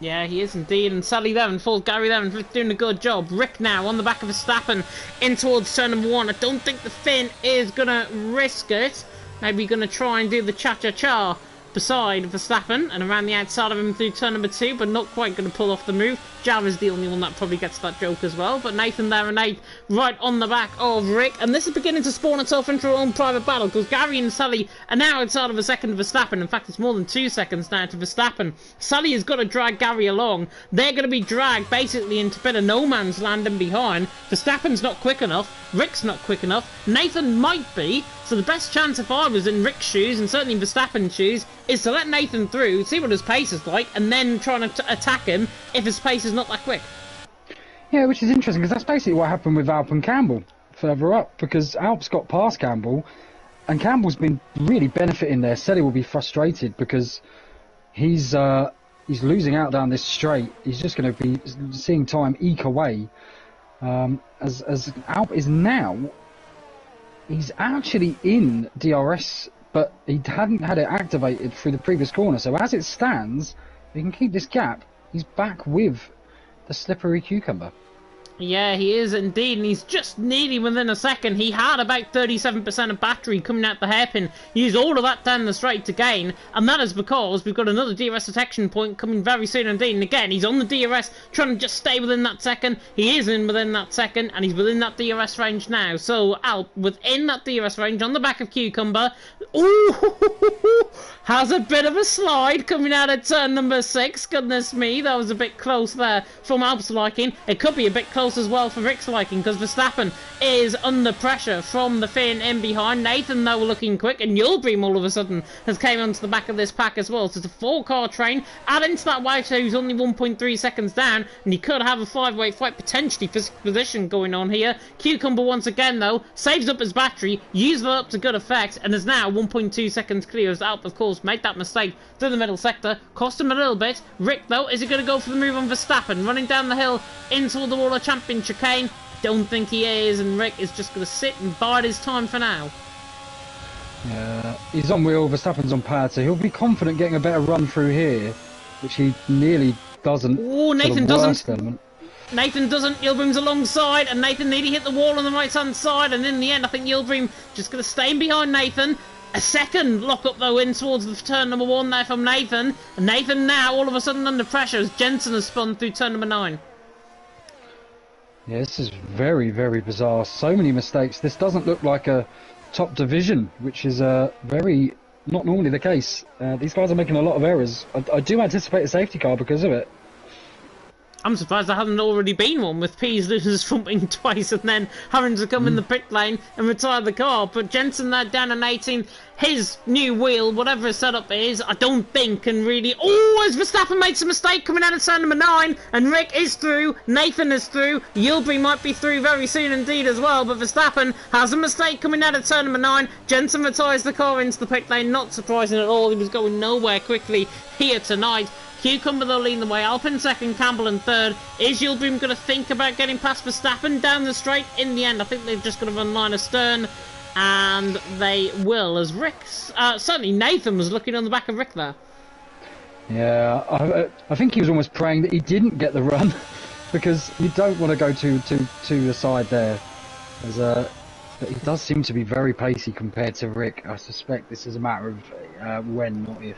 Yeah, he is indeed, and Sally there and full Gary there and doing a good job. Rick now on the back of Verstappen in towards turn number 1. I don't think the Finn is gonna risk it. Maybe gonna try and do the cha-cha-cha beside Verstappen and around the outside of him through turn number 2, but not quite going to pull off the move. Java's the only one that probably gets that joke as well, but Nathan there and 8 right on the back of Rick, and this is beginning to spawn itself into our own private battle, because Gary and Sally are now outside of a second of Verstappen. In fact, it's more than 2 seconds now to Verstappen. Sally has got to drag Gary along. They're going to be dragged basically into a bit of no man's land and behind. Verstappen's not quick enough. Rick's not quick enough. Nathan might be. So the best chance if I was in Rick's shoes, and certainly in Verstappen's shoes, is to let Nathan through, see what his pace is like, and then try and attack him if his pace is not that quick. Yeah, which is interesting, because that's basically what happened with Alp and Campbell further up, because Alp's got past Campbell, and Campbell's been really benefiting there. Said he will be frustrated because he's losing out down this straight. He's just going to be seeing time eke away. As Alp is now, he's actually in DRS, but he hadn't had it activated through the previous corner. So as it stands, if he can keep this gap, he's back with the slippery cucumber. Yeah, he is indeed, and he's just nearly within a second. He had about 37% of battery coming out the hairpin. He used all of that down the straight to gain, and that is because we've got another DRS detection point coming very soon indeed. And again, he's on the DRS, trying to just stay within that second. He is within that second, and he's within that DRS range now. So Alp, within that DRS range, on the back of Cucumber. Ooh, has a bit of a slide coming out of turn number 6. Goodness me, that was a bit close there from Alp's liking. It could be a bit close as well for Rick's liking, because Verstappen is under pressure from the fin in behind. Nathan, though, looking quick, and Yulbrim all of a sudden has came onto the back of this pack as well. So it's a 4-car train. Add into that White, who's only 1.3 seconds down, and he could have a 5-way fight potentially for position going on here. Cucumber once again, though, saves up his battery, uses it up to good effect, and is now 1.2 seconds clear as Alp, of course, made that mistake through the middle sector. Cost him a little bit. Rick, though, is he going to go for the move on Verstappen? Running down the hill into the wall of champion chicane. Don't think he is, and Rick is just going to sit and bide his time for now. Yeah, he's on wheel, Verstappen's on pad, so he'll be confident getting a better run through here, which he nearly doesn't. Oh, Nathan doesn't. Nathan doesn't. Yilbrim's alongside, and Nathan nearly hit the wall on the right-hand side, and in the end, I think Yilbrim just going to stay in behind Nathan. A second lock-up, though, in towards the turn number 1 there from Nathan. And Nathan now, all of a sudden, under pressure as Jensen has spun through turn number 9. Yeah, this is very, very bizarre. So many mistakes. This doesn't look like a top division, which is very not normally the case. These guys are making a lot of errors. I do anticipate a safety car because of it. I'm surprised there hasn't already been one, with Pease losing his front wing twice and then having to come in the pit lane and retire the car. But Jensen there down in 18th, his new wheel, whatever his setup is, I don't think can really... Oh, as Verstappen made some mistake coming out of turn number 9, and Rick is through, Nathan is through, Yilbrim might be through very soon indeed as well, but Verstappen has a mistake coming out of turn number 9. Jensen retires the car into the pit lane, not surprising at all. He was going nowhere quickly here tonight. Cucumber, though, leading the way. Alpin second, Campbell in third. Is Yilbrim going to think about getting past Verstappen down the straight? In the end, I think they've just got to run line astern, and they will, as Rick's... certainly Nathan was looking on the back of Rick there. Yeah, I think he was almost praying that he didn't get the run, because you don't want to go to the side there. But he does seem to be very pacey compared to Rick. I suspect this is a matter of when, not if.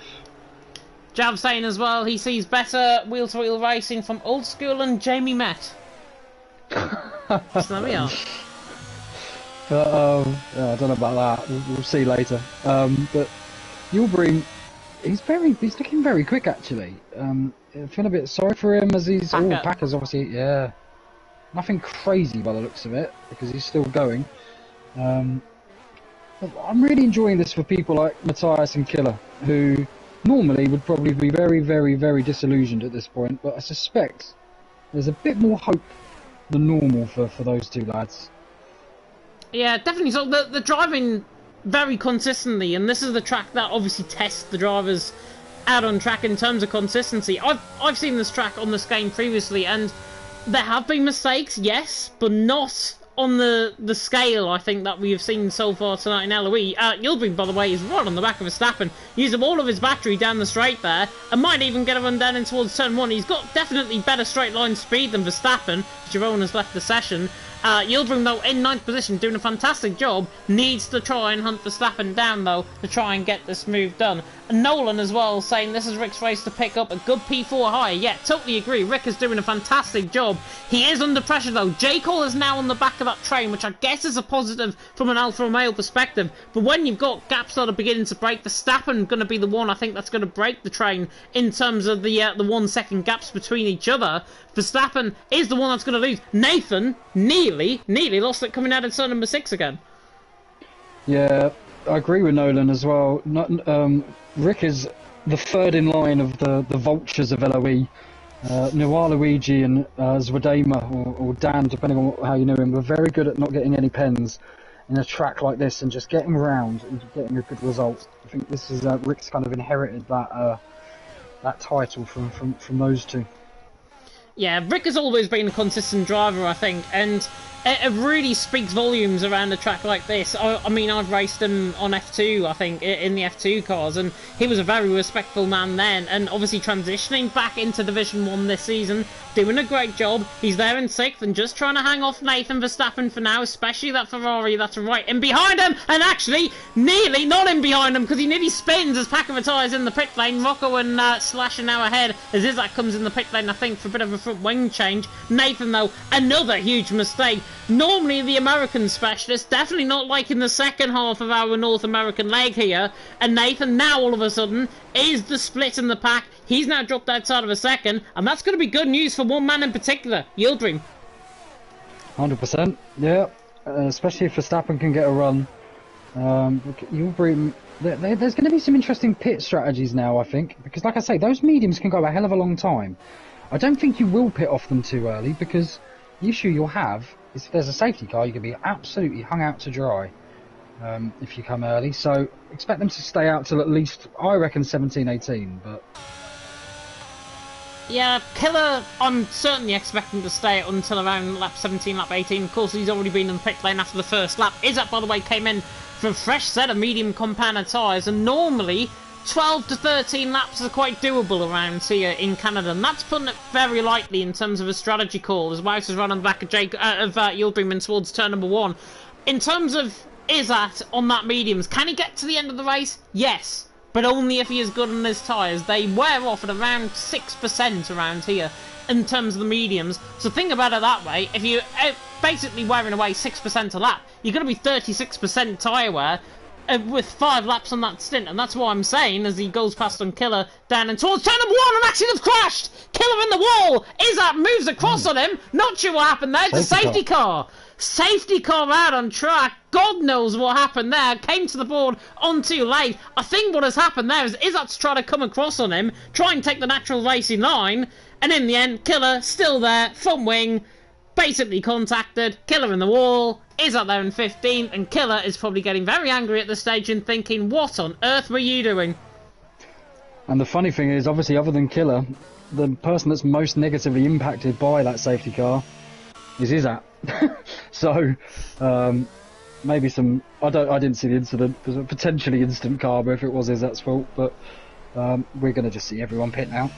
Jav saying as well, he sees better wheel-to-wheel racing from Old School and Jamie Met. So there we are. I don't know about that. We'll see later. But Yulbrim, he's looking very quick actually. I feel a bit sorry for him as he's Packer's obviously, yeah. Nothing crazy by the looks of it because he's still going. I'm really enjoying this for people like Matthias and Killer, who normally would probably be very, very, very disillusioned at this point, but I suspect there's a bit more hope than normal for those two lads. Yeah, definitely. So they're driving very consistently, and this is the track that obviously tests the drivers out on track in terms of consistency. I've seen this track on this game previously, and there have been mistakes, yes, but not on the scale, I think, that we have seen so far tonight in LOE. Yilbrim, by the way, is right on the back of Verstappen. Used up all of his battery down the straight there, and might even get a run down in towards turn 1. He's got definitely better straight line speed than Verstappen. Jerome has left the session. Yilbrim, though, in 9th position, doing a fantastic job, needs to try and hunt Verstappen down, though, to try and get this move done. And Nolan, as well, saying this is Rick's race to pick up a good P4 higher. Yeah, totally agree. Rick is doing a fantastic job. He is under pressure, though. J. Cole is now on the back of that train, which I guess is a positive from an Alfa Romeo perspective. But when you've got gaps that are beginning to break, Verstappen going to be the one, I think, that's going to break the train in terms of the 1 second gaps between each other. Verstappen is the one that's going to lose. Nathan nearly lost it coming out of turn number 6 again. Yeah, I agree with Nolan as well. Rick is the third in line of the vultures of LOE. Noir Luigi and Zwadema, or Dan, depending on how you know him, were very good at not getting any pens in a track like this and just getting round and getting a good result. I think this is Rick's kind of inherited that title from those two. Yeah, Rick has always been a consistent driver, I think, and it really speaks volumes around a track like this. I mean, I've raced him on F2, I think, in the F2 cars, and he was a very respectful man then, and obviously transitioning back into Division 1 this season, doing a great job. He's there in 6th and just trying to hang off Nathan Verstappen for now, especially that Ferrari that's right in behind him, and actually nearly not in behind him because he nearly spins as Packer retires in the pit lane. Rocco and Slash are now ahead as Isaac comes in the pit lane, I think, for a bit of a front wing change. Nathan, though, another huge mistake. Normally the American specialist, definitely not liking the second half of our North American leg here, and Nathan now all of a sudden is the split in the pack. He's now dropped outside of a second, and that's going to be good news for one man in particular, Yildirim. 100%, yeah, especially if Verstappen can get a run. Yildirim, there's going to be some interesting pit strategies now, I think, because like I say, those mediums can go a hell of a long time. I don't think you will pit off them too early, because the issue you'll have is if there's a safety car, you can be absolutely hung out to dry if you come early. So expect them to stay out till at least, I reckon, 17, 18. But yeah, Killer, I'm certainly expecting to stay until around lap 17, lap 18. Of course, he's already been in the pit lane after the first lap. Izzat, by the way, came in for a fresh set of medium compound tyres, and normally 12 to 13 laps are quite doable around here in Canada, and that's putting it very lightly in terms of a strategy call, as Wout is running the back of Yildirim towards turn number 1. In terms of Izzat on that mediums, can he get to the end of the race? Yes, but only if he is good on his tyres. They wear off at around 6% around here in terms of the mediums, so think about it that way. If you're basically wearing away 6% a lap, you're going to be 36% tyre wear, with 5 laps on that stint, and that's what I'm saying as he goes past on Killer down and towards turn number 1, and actually they've crashed! Killer in the wall! Izzat moves across on him, not sure what happened there, it's a safety car! Safety car out on track, God knows what happened there, came to the board on too late. I think what has happened there is Izzat's trying to come across on him, try and take the natural racing line, and in the end, Killer still there, front wing, basically contacted, Killer in the wall, is up there in 15th, and Killer is probably getting very angry at this stage and thinking, what on earth were you doing? And the funny thing is, obviously, other than Killer, the person that's most negatively impacted by that safety car is Izzat. So, maybe some... I didn't see the incident. There's a potentially instant karma if it was Izzat's fault, but we're going to just see everyone pit now.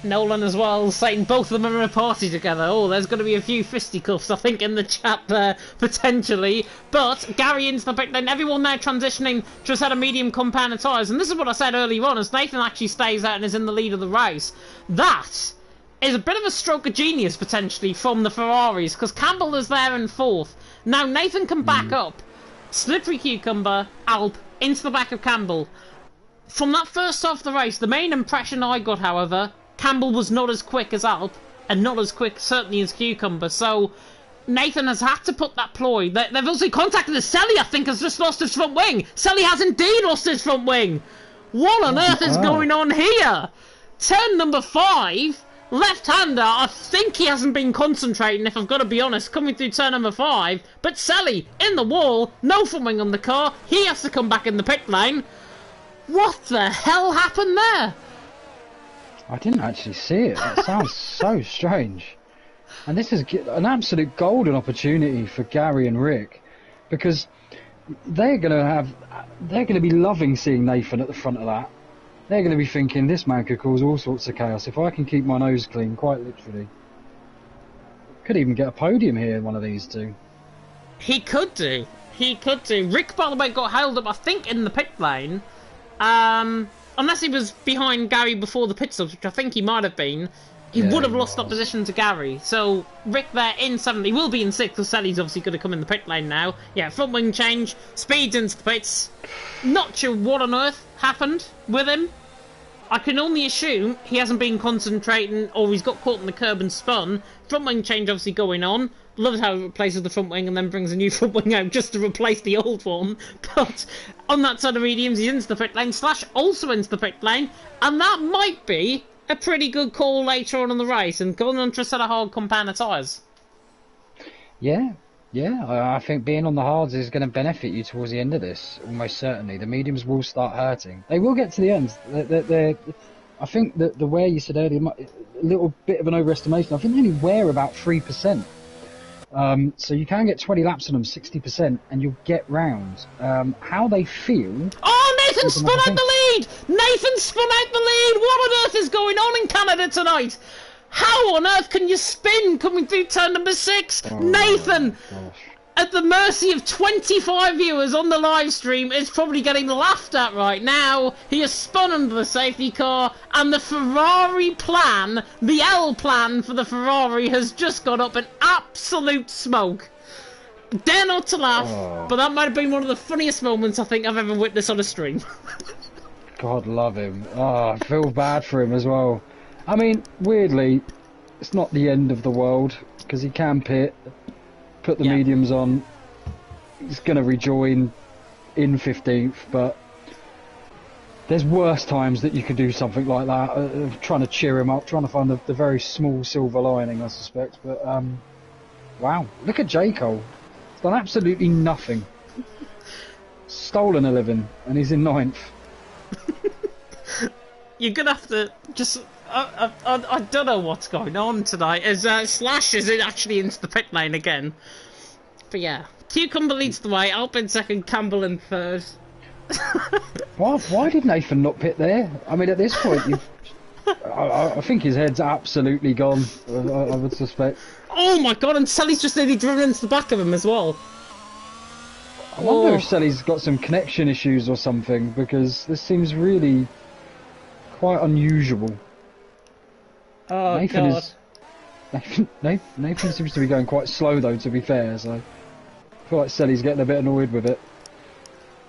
Nolan as well, saying both of them are in a party together. Oh, there's going to be a few fisticuffs, I think, in the chat there, potentially. But Gary into the pit lane, everyone now transitioning to a set of medium compound tyres. And this is what I said earlier on, as Nathan actually stays out and is in the lead of the race. That is a bit of a stroke of genius, potentially, from the Ferraris, because Campbell is there in 4th. Now, Nathan can back up. Slippery Cucumber, Alp, into the back of Campbell. From that first half of the race, the main impression I got, however, Campbell was not as quick as Alp, and not as quick, certainly, as Cucumber, so Nathan has had to put that ploy. They've also contacted the Selly, I think, has just lost his front wing. Selly has indeed lost his front wing. What on earth is going on here? Turn number 5, left-hander, I think he hasn't been concentrating, if I've got to be honest, coming through turn number 5, but Selly, in the wall, no front wing on the car, he has to come back in the pit lane. What the hell happened there? I didn't actually see it. That sounds so strange. And this is an absolute golden opportunity for Gary and Rick, because they're going to be loving seeing Nathan at the front of that. They're going to be thinking, this man could cause all sorts of chaos if I can keep my nose clean, quite literally. Could even get a podium here, one of these two. He could do. He could do. Rick, by the way, got held up, I think, in the pit lane. Unless he was behind Gary before the pit stops, which I think he might have been, he would have lost that position to Gary. So Rick there in 7th. He will be in 6th because Selly's obviously going to come in the pit lane now. Yeah, front wing change, speeds into the pits. Not sure what on earth happened with him. I can only assume he hasn't been concentrating, or he's got caught in the curb and spun. Front wing change obviously going on. Loves how he replaces the front wing and then brings a new front wing out just to replace the old one. But on that side of mediums, he's into the pit lane. Slash also into the pit lane. And that might be a pretty good call later on in the race. And going on to a set of hard compound tyres. Yeah, I think being on the hards is going to benefit you towards the end of this, almost certainly. The mediums will start hurting. They will get to the end. I think that the wear you said earlier, a little bit of an overestimation. I think they only wear about 3%. So you can get 20 laps on them, 60%, and you'll get round. How they feel... Oh, Nathan spun out the lead! Nathan spun out the lead! What on earth is going on in Canada tonight? How on earth can you spin coming through turn number 6? Oh, Nathan, at the mercy of 25 viewers on the live stream, is probably getting laughed at right now. He has spun under the safety car, and the Ferrari plan, the L plan for the Ferrari, has just gone up in absolute smoke. Dare not to laugh, but that might have been one of the funniest moments I think I've ever witnessed on a stream. God love him. Oh, I feel bad for him as well. I mean, weirdly, it's not the end of the world, because he can put the mediums on. He's going to rejoin in 15th, but there's worse times that you could do something like that, trying to cheer him up, trying to find the very small silver lining, I suspect. But, wow, look at J. Cole. He's done absolutely nothing. Stolen a living, and he's in 9th. You're going to have to just... I don't know what's going on tonight. As Slash is actually into the pit lane again. But yeah, Cucumber leads the way. Alpine second, Campbell in third. Why did Nathan not pit there? I mean, at this point, I think his head's absolutely gone. I would suspect. Oh my god! And Sally's just nearly driven into the back of him as well. I wonder if Sally's got some connection issues or something, because this seems really quite unusual. Oh, Nathan God. Nathan seems to be going quite slow, though, to be fair, so I feel like Sally's getting a bit annoyed with it.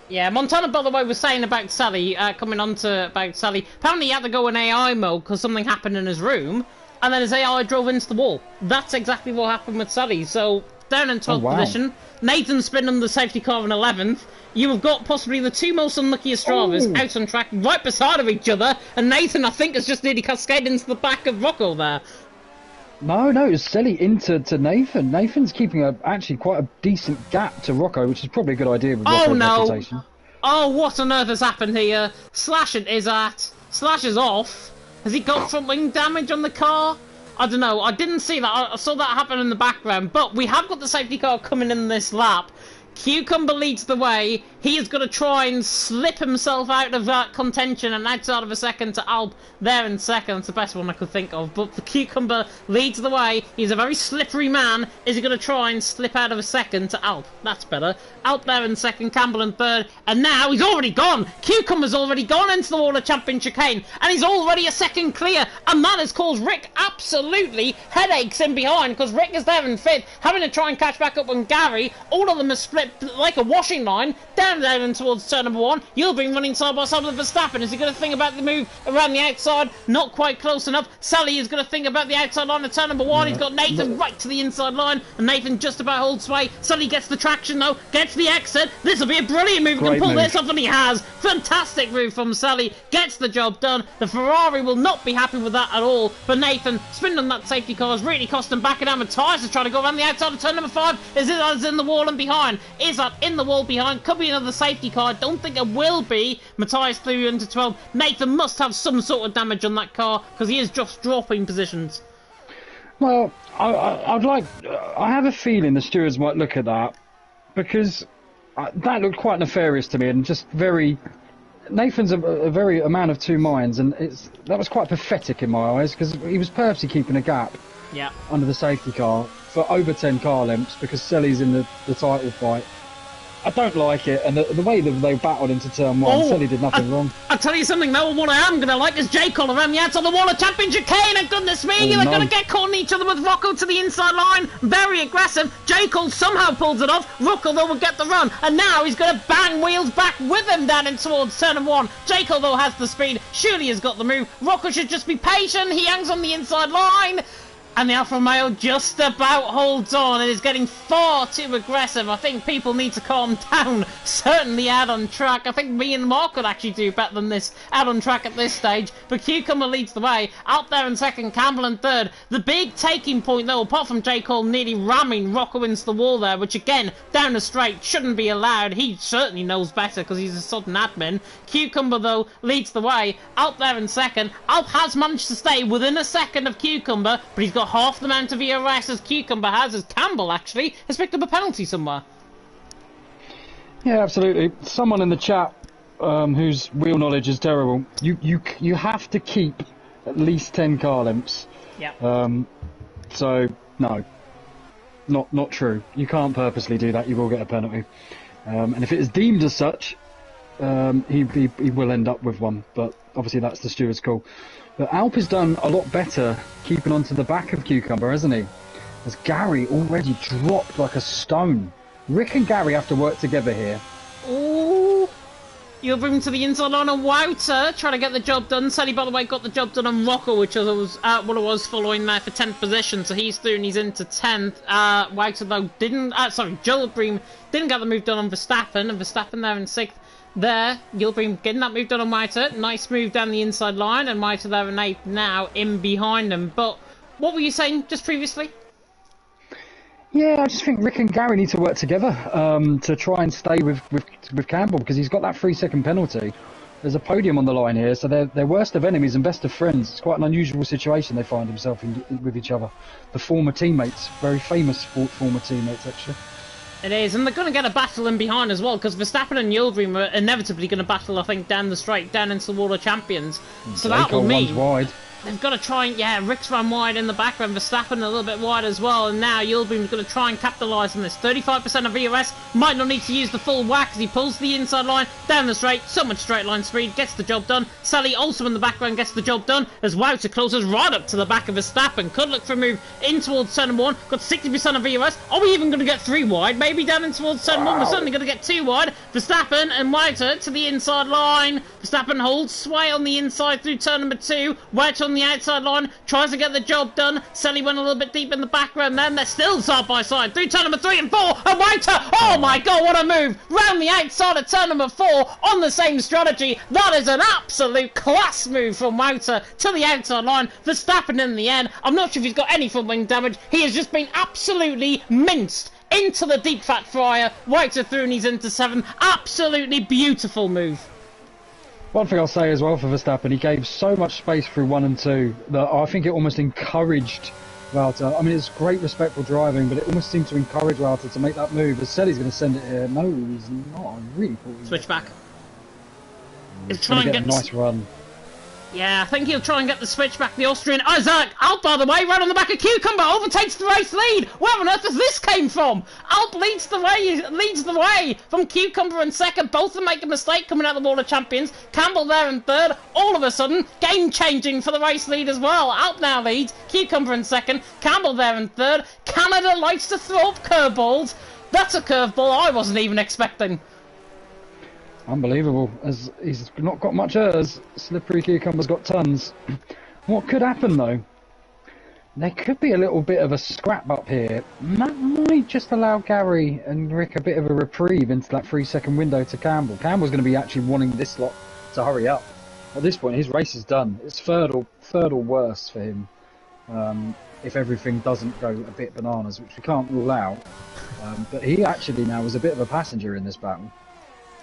Yeah, Montana, by the way, was saying about Sally, about Sally, apparently he had to go in AI mode because something happened in his room, and then his AI drove into the wall. That's exactly what happened with Sally. So, down in 12th position, Nathan spinning the safety car in 11th. You have got possibly the two most unluckiest drivers out on track, right beside of each other, and Nathan, I think, has just nearly cascaded into the back of Rocco there. No, it's Selly into Nathan. Nathan's keeping actually quite a decent gap to Rocco, which is probably a good idea with Rocco's reputation. Oh, what on earth has happened here? Slash is off. Has he got front wing damage on the car? I don't know. I didn't see that. I saw that happen in the background, but we have got the safety car coming in this lap. Cucumber leads the way. He is going to try and slip himself out of that contention and outside of a second to Alp there in second. It's the best one I could think of. But the Cucumber leads the way. He's a very slippery man. Is he going to try and slip out of a second to Alp? That's better. Alp there in second, Campbell in third. And now he's already gone. Cucumber's already gone into the wall of Champion Chicane. And he's already a second clear. And that has caused Rick absolutely headaches in behind. Because Rick is there in fifth, having to try and catch back up on Gary. All of them are split like a washing line. Down and towards turn number 1. You've been running side by side with Verstappen. Is he going to think about the move around the outside? Not quite close enough. Sally is going to think about the outside line of turn number 1. He's got Nathan right to the inside line, and Nathan just about holds sway. Sally gets the traction though, gets the exit. This will be a brilliant move. He can pull this off, and he has. Fantastic move from Sally. Gets the job done. The Ferrari will not be happy with that at all. But Nathan spinning on that safety car has really cost him back, and down with tyres to try to go around the outside of turn number 5. Is it in the wall and behind? Is that in the wall behind? Could be another safety car. I don't think it will be. Matthias through into 12. Nathan must have some sort of damage on that car because he is just dropping positions. Well, I have a feeling the stewards might look at that because that looked quite nefarious to me and just very. Nathan's a man of two minds, and that was quite pathetic in my eyes because he was purposely keeping a gap under the safety car for over 10 car lengths because Selly's in the title fight. I don't like it, and the way that they battled into turn one, Selly did nothing wrong. I'll tell you something though, what I am going to like is J. Cole around the outside of the wall of Championship Kane, and goodness me, they're going to get caught in each other with Rocco to the inside line, very aggressive. J. Cole somehow pulls it off, Rocco though will get the run, and now he's going to bang Wheels back with him down in towards turn one. J. Cole though has the speed, surely has got the move, Rocco should just be patient, he hangs on the inside line. And the Alfa Romeo just about holds on and is getting far too aggressive. I think people need to calm down. Certainly out on track. I think me and Mark could actually do better than this out on track at this stage. But Cucumber leads the way. Out there in second, Campbell in third. The big taking point though, apart from J. Cole nearly ramming Rocco into the wall there, which again, down the straight, shouldn't be allowed. He certainly knows better because he's a sudden admin. Cucumber though leads the way. Out there in second. Alp has managed to stay within a second of Cucumber, but he's got half the amount of ERS as Cucumber has, as Campbell actually has picked up a penalty somewhere. Yeah, absolutely. Someone in the chat whose wheel knowledge is terrible. You have to keep at least 10 car lengths. Yeah. So no, not true. You can't purposely do that. You will get a penalty. And if it is deemed as such, he will end up with one. But obviously that's the steward's call. But Alp has done a lot better keeping onto the back of Cucumber, hasn't he? As Gary already dropped like a stone. Rick and Gary have to work together here. Ooh. You'll bring him to the inside line on Wouter, trying to get the job done. Sally, by the way, got the job done on Rocco, which was what it was following there for 10th position. So he's through and he's into 10th. Wouter, though, Gilbream didn't get the move done on Verstappen, and Verstappen there in 6th. There, Gilbream getting that move done on Wouter. Nice move down the inside line, and Wouter there in 8th now in behind him. But what were you saying just previously? Yeah, I just think Rick and Gary need to work together to try and stay with Campbell, because he's got that 3-second penalty. There's a podium on the line here, so they're worst of enemies and best of friends. It's quite an unusual situation they find themselves in with each other. The former teammates, very famous former teammates actually. It is, and they're going to get a battle in behind as well, because Verstappen and Gilbream are inevitably going to battle, I think, down the straight, down into the Wall of Champions. So that will mean wide. they've got to try and, yeah, Rick's run wide in the background, Verstappen a little bit wide as well, and now Gilbream's going to try and capitalise on this. 35% of ERS, might not need to use the full whack as he pulls the inside line, down the straight, so much straight line speed, gets the job done. Sally also in the background gets the job done, as Wouter closes right up to the back of Verstappen. Could look for a move in towards turn 1, got 60% of ERS. Are we even going to get 3 wide? Maybe down in towards turn 1, we're certainly going to get 2 wide. Verstappen and Wouter to the inside line. Verstappen holds sway on the inside through turn number 2. Wouter on the outside line, tries to get the job done. Sally went a little bit deep in the background then. They're still side by side through turn number 3 and 4. And Wouter, oh my god, what a move! Round the outside of turn number 4 on the same strategy. That is an absolute class move from Wouter to the outside line. Verstappen in the end. I'm not sure if he's got any front wing damage. He has just been absolutely minced into the deep fat fryer. Wouter through and he's into 7. Absolutely beautiful move. One thing I'll say as well for Verstappen, he gave so much space through 1 and 2 that I think it almost encouraged Wouter. I mean, it's great respectful driving, but it almost seemed to encourage Wouter to make that move. As said, he's going to send it here. No, he's not. I really thought he was. Switch back. He's trying to get a nice run. Yeah, I think he'll try and get the switch back. The Austrian Isaac Alp, by the way, right on the back of Cucumber, overtakes the race lead. Where on earth has this came from? Alp leads the way from Cucumber in second. Both of them make a mistake coming out of the Wall of Champions. Campbell there in third. All of a sudden, game changing for the race lead as well. Alp now leads. Cucumber in second. Campbell there in third. Canada likes to throw up curveballs. That's a curveball I wasn't even expecting. Unbelievable, as he's not got much airs. Slippery Cucumber's got tons. What could happen though? There could be a little bit of a scrap up here. That might just allow Gary and Rick a bit of a reprieve into that 3-second window to Campbell. Campbell's going to be actually wanting this lot to hurry up. At this point, his race is done. It's third or worse for him. If everything doesn't go a bit bananas, which we can't rule out. But he actually now is a bit of a passenger in this battle.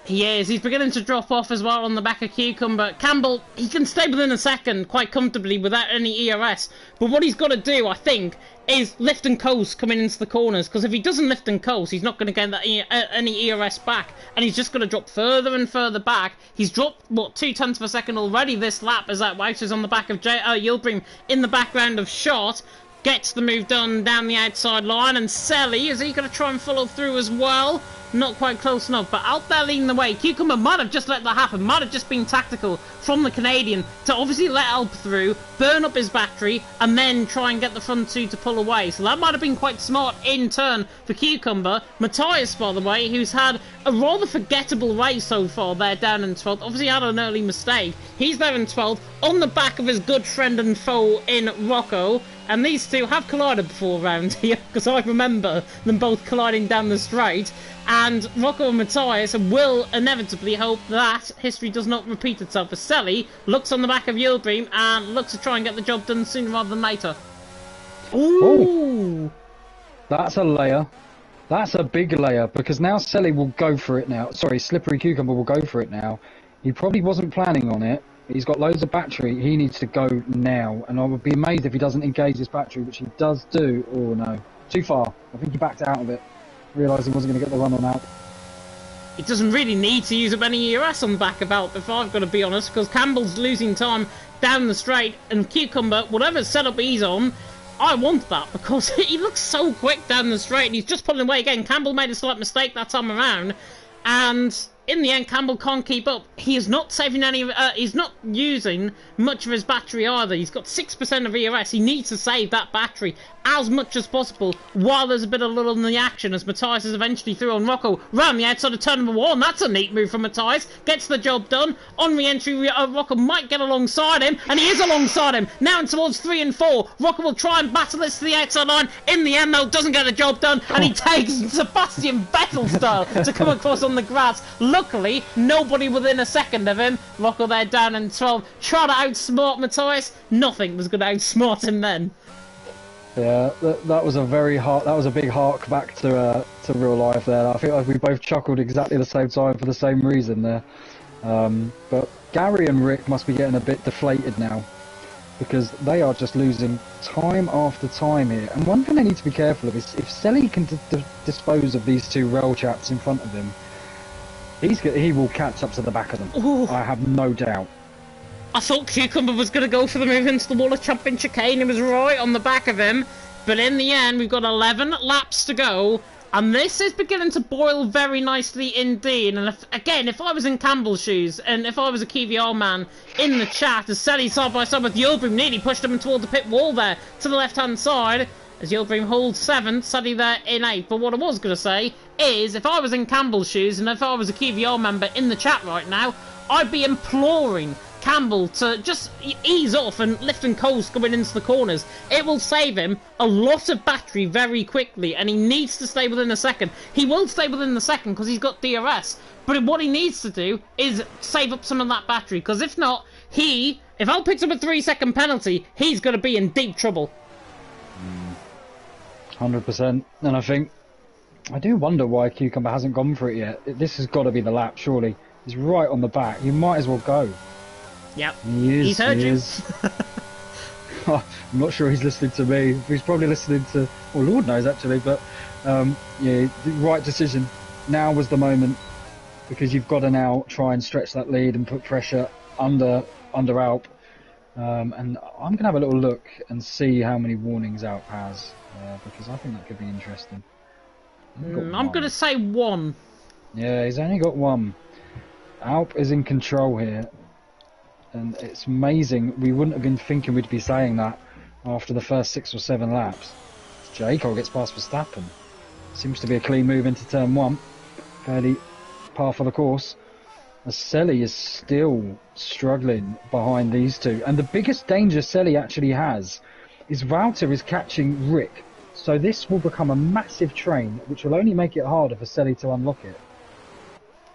He is. He's beginning to drop off as well on the back of Cucumber. Campbell, he can stay within a second quite comfortably without any ERS. But what he's got to do, I think, is lift and coast coming into the corners. Because if he doesn't lift and coast, he's not going to get that any ERS back. And he's just going to drop further and further back. He's dropped, what, 2 tenths per second already this lap as that Wouter's on the back of Gilbream in the background of Shot. Gets the move done down the outside line. And Selly, is he going to try and follow through as well? not quite close enough, but out there leading the way. Cucumber might have just let that happen, might have just been tactical from the Canadian to obviously let Alp through, burn up his battery, and then try and get the front two to pull away. So that might have been quite smart in turn for Cucumber. Matthias, by the way, who's had a rather forgettable race so far there down in 12th, obviously had an early mistake. He's there in 12th, on the back of his good friend and foe in Rocco. And these two have collided before around here, because I remember them both colliding down the straight. And Rocco and Matthias will inevitably hope that history does not repeat itself. As Selly looks on the back of Yildirim and looks to try and get the job done sooner rather than later. Ooh! That's a layer. That's a big layer, because now Selly will go for it now. Sorry, Slippery Cucumber will go for it now. He probably wasn't planning on it. He's got loads of battery. He needs to go now. And I would be amazed if he doesn't engage his battery, which he does do. Oh, no. Too far. I think he backed out of it. Realised he wasn't going to get the run on Alp. He doesn't really need to use up any ERS on the back of Alp, if I've got to be honest, because Campbell's losing time down the straight, and Cucumber, whatever setup he's on, I want that, because he looks so quick down the straight, and he's just pulling away again. Campbell made a slight mistake that time around, and in the end, Campbell can't keep up. He is not saving any. He's not using much of his battery either. He's got 6% of ERS. He needs to save that battery as much as possible while there's a bit of lull in the action, as Matthias is eventually through on Rocco round the outside of turn number 1. That's a neat move from Matthias. Gets the job done. On re-entry, Rocco might get alongside him, and he is alongside him. Now towards 3 and 4. Rocco will try and battle this to the outside line. In the end, though, doesn't get the job done, and he takes Sebastian Vettel style to come across on the grass. Luckily, nobody within a second of him. Rocco there down in 12. Trying to outsmart Matthias. Nothing was going to outsmart him then. Yeah, that was a big hark back to real life there. I feel like we both chuckled exactly the same time for the same reason there. But Gary and Rick must be getting a bit deflated now, because they are just losing time after time here. And one thing they need to be careful of is if Selly can dispose of these two rail chaps in front of him, he will catch up to the back of them. Ooh. I have no doubt. I thought Cucumber was going to go for the move into the wall of Champion Chicane. He was right on the back of him. But in the end, we've got 11 laps to go. And this is beginning to boil very nicely indeed. And if I was in Campbell's shoes, and if I was a QVR man in the chat, as Selly side by side with Yildirim nearly pushed him toward the pit wall there to the left-hand side, as Yildirim holds 7th, Selly there in 8th. But what I was going to say is, if I was in Campbell's shoes, and if I was a QVR member in the chat right now, I'd be imploring Campbell to just ease off and lift and coast going into the corners. It will save him a lot of battery very quickly, and he needs to stay within a second. He will stay within the second because he's got DRS, but what he needs to do is save up some of that battery, because if not, if Al picks up a 3-second penalty, he's going to be in deep trouble. 100%. And I do wonder why Cucumber hasn't gone for it yet. This has got to be the lap, surely. He's right on the back. You might as well go. Yep. He's heard you. I'm not sure he's listening to me. He's probably listening to... Well, Lord knows, actually. But, yeah, the right decision. Now was the moment. Because you've got to now try and stretch that lead and put pressure under Alp. And I'm going to have a little look and see how many warnings Alp has. Because I think that could be interesting. I'm going to say 1. Yeah, he's only got 1. Alp is in control here. And it's amazing, we wouldn't have been thinking we'd be saying that after the first 6 or 7 laps. Jaco gets past Verstappen. Seems to be a clean move into turn 1. Fairly par for the course. As Selly is still struggling behind these two. And the biggest danger Selly actually has is Wouter is catching Rick. So this will become a massive train, which will only make it harder for Selly to unlock it.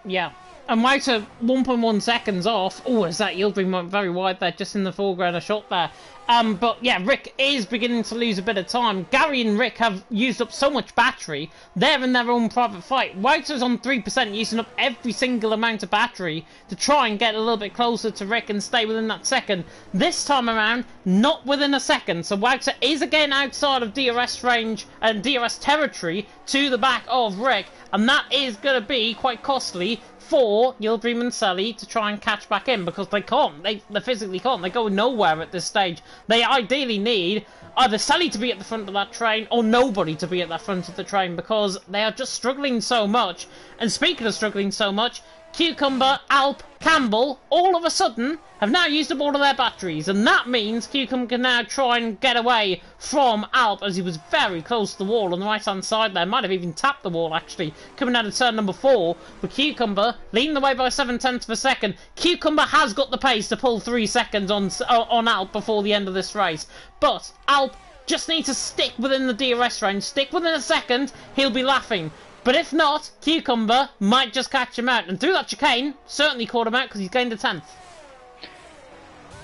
Yeah. And Wouter 1.1 seconds off. Oh, is that Yildirim went very wide there, just in the foreground, a shot there. But yeah, Rick is beginning to lose a bit of time. Gary and Rick have used up so much battery. They're in their own private fight. Wouter's on 3%, using up every single amount of battery to try and get a little bit closer to Rick and stay within that second. This time around, not within a second. So Wouter is again outside of DRS range and DRS territory to the back of Rick. And that is going to be quite costly for Yildirim and Selly to try and catch back in, because they can't. They physically can't. They're going nowhere at this stage. They ideally need either Selly to be at the front of that train or nobody to be at the front of the train, because they are just struggling so much. And speaking of struggling so much, Cucumber, Alp, Campbell, all of a sudden, have now used up all of their batteries, and that means Cucumber can now try and get away from Alp, as he was very close to the wall on the right-hand side there. Might have even tapped the wall, actually, coming out of turn number 4. But Cucumber, leading the way by 7/10 of a second. Cucumber has got the pace to pull 3 seconds on Alp before the end of this race. But Alp just needs to stick within the DRS range. Stick within a second, he'll be laughing. But if not, Cucumber might just catch him out. And through that chicane, certainly caught him out because he's gained a 10th.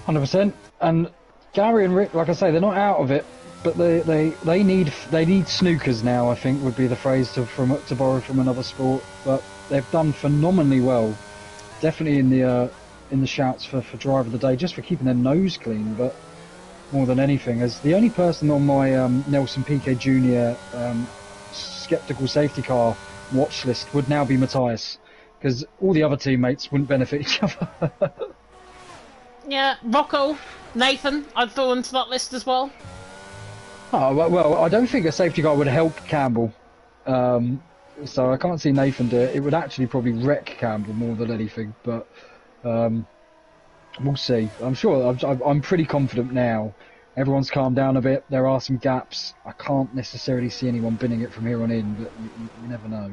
100%. And Gary and Rick, like I say, they're not out of it, but they need snookers now, I think would be the phrase to borrow from another sport. But they've done phenomenally well. Definitely in the shouts for driver of the day, just for keeping their nose clean, but more than anything. As the only person on my Nelson Piquet Jr. Skeptical safety car watch list would now be Matthias, because all the other teammates wouldn't benefit each other. Yeah, Rocco, Nathan, I'd throw into that list as well. Oh, well, I don't think a safety car would help Campbell, so I can't see Nathan do it. It would actually probably wreck Campbell more than anything, but we'll see. I'm sure, I'm pretty confident now. Everyone's calmed down a bit. There are some gaps. I can't necessarily see anyone binning it from here on in, but you never know.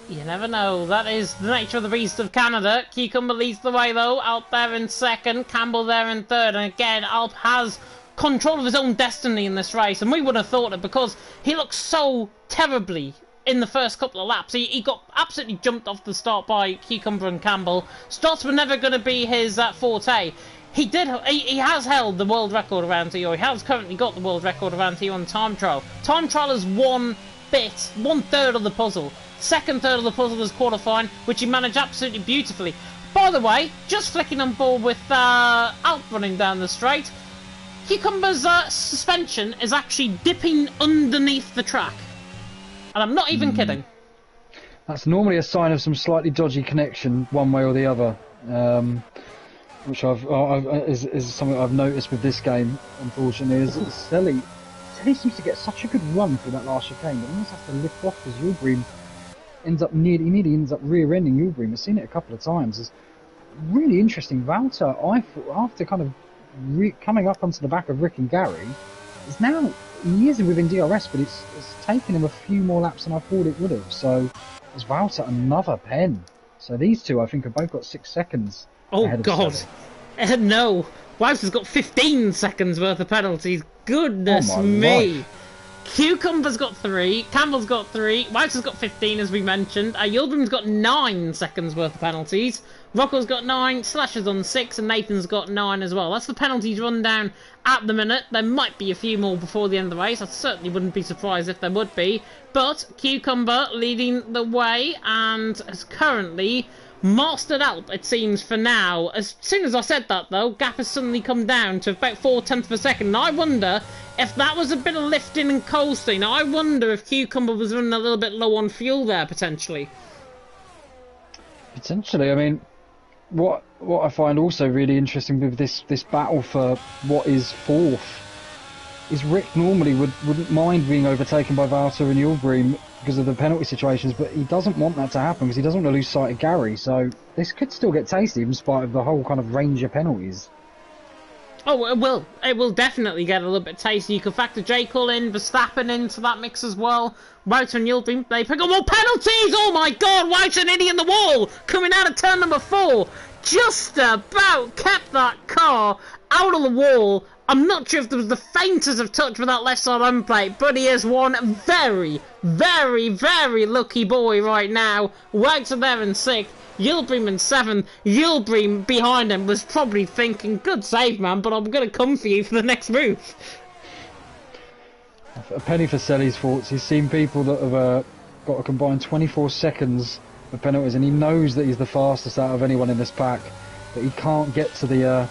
You never know. That is the nature of the beast of Canada. Cucumber leads the way, though. Alp there in second. Campbell there in third. And again, Alp has control of his own destiny in this race. And we would have thought it, because he looked so terribly in the first couple of laps. He got absolutely jumped off the start by Cucumber and Campbell. Starts were never going to be his forte. He has held the world record around here, or he has currently got the world record around here on time trial. Time trial is one third of the puzzle. Second third of the puzzle is qualifying, which he managed absolutely beautifully. By the way, just flicking on board with Alp running down the straight, Cucumber's suspension is actually dipping underneath the track. And I'm not even kidding. That's normally a sign of some slightly dodgy connection, one way or the other. Which is something I've noticed with this game, unfortunately, is Selly seems to get such a good run through that last chicane, but almost has to lift off because Yildirim nearly ends up rear-ending Yildirim. I've seen it a couple of times. It's really interesting. Valter, I thought, after kind of coming up onto the back of Rick and Gary, he is within DRS, but it's taken him a few more laps than I thought it would have. So there's Valter another pen. So these two, I think, have both got 6 seconds. Oh God, no! Wout has got 15 seconds worth of penalties. Goodness me! Life. Cucumber's got 3, Campbell's got 3, Wout has got 15, as we mentioned. Yildirim's got 9 seconds worth of penalties. Rocco's got 9, Slasher's on 6, and Nathan's got 9 as well. That's the penalties run down at the minute. There might be a few more before the end of the race. I certainly wouldn't be surprised if there would be. But Cucumber leading the way, and is currently mastered Alp, it seems, for now. As soon as I said that, though, gap has suddenly come down to about 4/10 of a second. And I wonder if that was a bit of lifting and coasting. I wonder if Cucumber was running a little bit low on fuel there, potentially. Potentially. I mean, what I find also really interesting with this battle for what is fourth is Rick normally wouldn't mind being overtaken by Valter and Yildirim because of the penalty situations, but he doesn't want that to happen because he doesn't want to lose sight of Gary. So this could still get tasty in spite of the whole kind of range of penalties. Oh, it will. It will definitely get a little bit tasty. You can factor J. Cole in, Verstappen into that mix as well. Wout and Yildirim, they pick up more penalties! Oh my God, Wout and Indy in the wall! Coming out of turn number 4. Just about kept that car out of the wall. I'm not sure if there was the faintest of touch with that left side end plate, but he is one very, very, very lucky boy right now. Wout there in 6th. Yildirim in 7th. Yildirim behind him was probably thinking, good save, man, but I'm going to come for you for the next move. A penny for Selly's thoughts. He's seen people that have got a combined 24 seconds of penalties, and he knows that he's the fastest out of anyone in this pack, but he can't get to the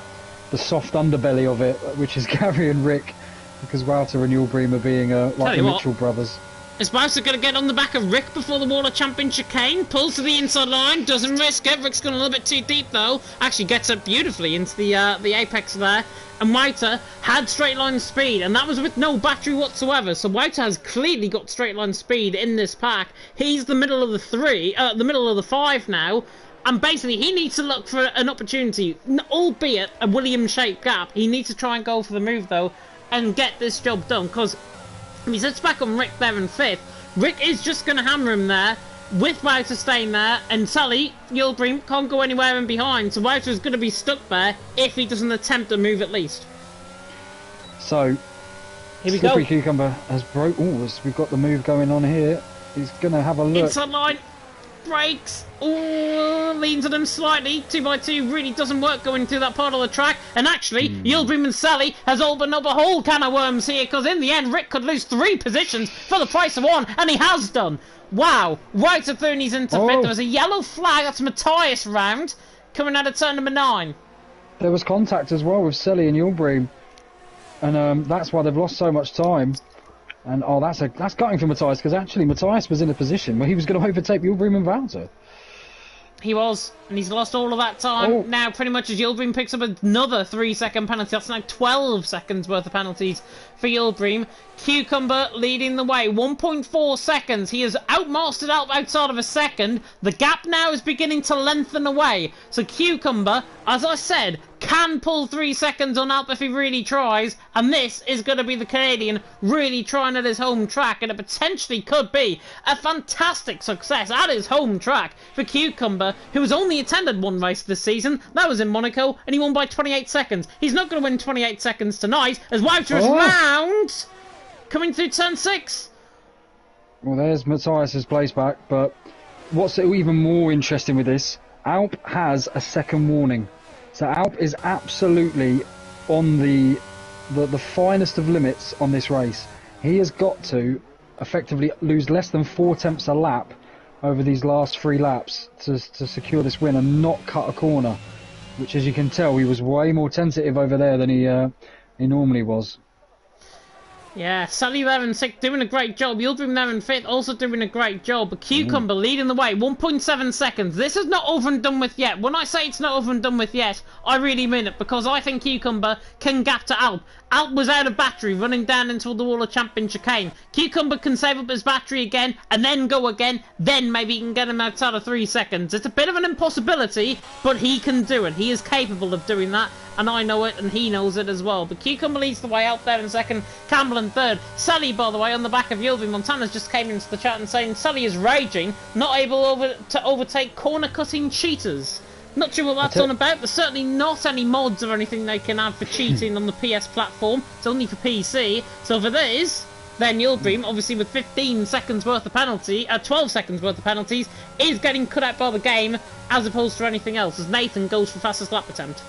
soft underbelly of it, which is Gary and Rick, because Walter and Yildirim are being like the Mitchell brothers. Is Bowser going to get on the back of Rick before the Wall of Champion chicane? Pulls to the inside line, doesn't risk it. Rick's gone a little bit too deep though. Actually gets up beautifully into the apex there. And Wouter had straight line speed, and that was with no battery whatsoever. So Wouter has clearly got straight line speed in this pack. He's the middle of the middle of the 5 now. And basically, he needs to look for an opportunity, albeit a Williams-shaped gap. He needs to try and go for the move though, and get this job done. Because if he sits back on Rick there in 5th, Rick is just going to hammer him there, with Wouter staying there, and Sally, Yulbrim, can't go anywhere in behind, so Wouter is going to be stuck there if he doesn't attempt to move at least. So, here we Slippery go. Cucumber has broke. Oh, we've got the move going on here. He's going to have a look. Inside line, breaks, leans on him slightly, 2x2 really doesn't work going through that part of the track, and actually, Yulbrim and Sally has opened up a whole can of worms here, because in the end, Rick could lose 3 positions for the price of 1, and he has done. Wow, Wouter Thurney's into 5th. There was a yellow flag, that's Matthias round, coming out of turn number 9. There was contact as well with Selly and Yulbrim, and that's why they've lost so much time. And that's gutting for Matthias, because actually Matthias was in a position where he was going to overtake Yulbrim and Wouter. He was, and he's lost all of that time. Now, pretty much as Yulbrim picks up another 3-second penalty, that's now 12 seconds worth of penalties for Yulbrim. Cucumber leading the way, 1.4 seconds. He has outmastered Alp outside of a second. The gap now is beginning to lengthen away. So Cucumber, as I said, can pull 3 seconds on Alp if he really tries. And this is going to be the Canadian really trying at his home track. And it potentially could be a fantastic success at his home track for Cucumber, who has only attended 1 race this season. That was in Monaco, and he won by 28 seconds. He's not going to win 28 seconds tonight, as Wouter is round, coming through turn 6. Well, there's Matthias's place back, but what's even more interesting with this, Alp has a second warning. So Alp is absolutely on the finest of limits on this race. He has got to effectively lose less than 4 tenths a lap over these last 3 laps to secure this win and not cut a corner, which, as you can tell, he was way more tentative over there than he normally was. Yeah, Sally there in 6th, doing a great job. Yulbrim there in 5th, also doing a great job. But Cucumber leading the way, 1.7 seconds. This is not over and done with yet. When I say it's not over and done with yet, I really mean it, because I think Cucumber can gap to Alp. Alp was out of battery, running down into the Wall of Champion chicane. Cucumber can save up his battery again, and then go again, then maybe he can get him outside of 3 seconds. It's a bit of an impossibility, but he can do it. He is capable of doing that, and I know it, and he knows it as well. But Cucumber leads the way out there in 2nd, Campbell in 3rd. Sally, by the way, on the back of Yulbrim. Montana's just came into the chat and saying Sally is raging, not able to overtake corner-cutting cheaters. Not sure what that's on about. There's certainly not any mods or anything they can have for cheating on the PS platform. It's only for PC. So if it is, then Yulbrim, obviously with 15 seconds worth of penalty, 12 seconds worth of penalties, is getting cut out by the game as opposed to anything else, as Nathan goes for fastest lap attempt.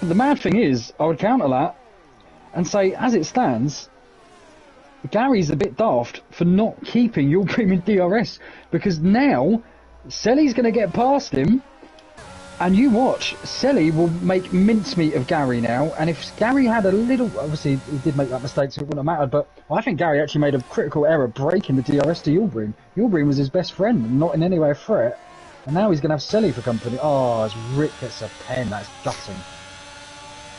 The mad thing is, I would counter that and say, as it stands, Gary's a bit daft for not keeping Yulbrim in DRS, because now Selly's going to get past him. And you watch, Selly will make mincemeat of Gary now, and if Gary had a little, obviously he did make that mistake so it wouldn't have mattered, but I think Gary actually made a critical error breaking the DRS to Yulbrim. Yulbrim was his best friend and not in any way a threat, and now he's going to have Selly for company. Oh, as Rick gets a pen, that's gutting.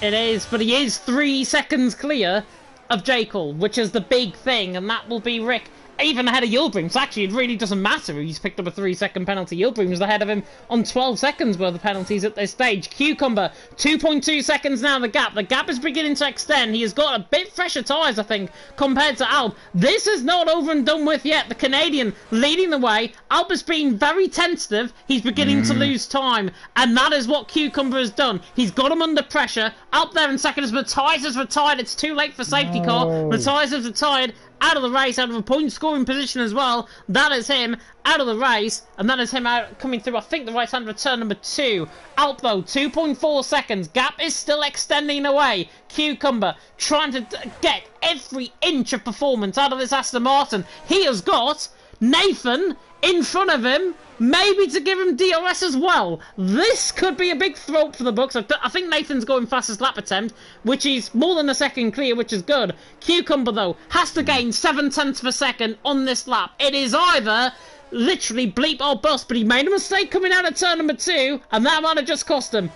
It is, but he is 3 seconds clear of Jekyll, which is the big thing, and that will be Rick even ahead of Yulbrim. So actually, it really doesn't matter if he's picked up a 3-second penalty. Yulbrim was ahead of him on 12 seconds worth of penalties at this stage. Cucumber, 2.2 seconds now the gap. The gap is beginning to extend. He has got a bit fresher tyres, I think, compared to Alp. This is not over and done with yet. The Canadian leading the way. Alp has been very tentative. He's beginning to lose time, and that is what Cucumber has done. He's got him under pressure. Alp there in second as Matthias has retired. It's too late for safety car. Matthias has retired. Out of the race, out of a point-scoring position as well. That is him out of the race, and that is him out coming through, I think, the right-hand return number 2. Alp, though, 2.4 seconds. Gap is still extending away. Cucumber trying to get every inch of performance out of this Aston Martin. He has got Nathan in front of him, maybe to give him DRS as well. This could be a big throat for the books. I think Nathan's going fastest lap attempt, which is more than a second clear, which is good. Cucumber, though, has to gain 7/10 of a second on this lap. It is either literally bleep or bust, but he made a mistake coming out of turn number 2, and that might have just cost him.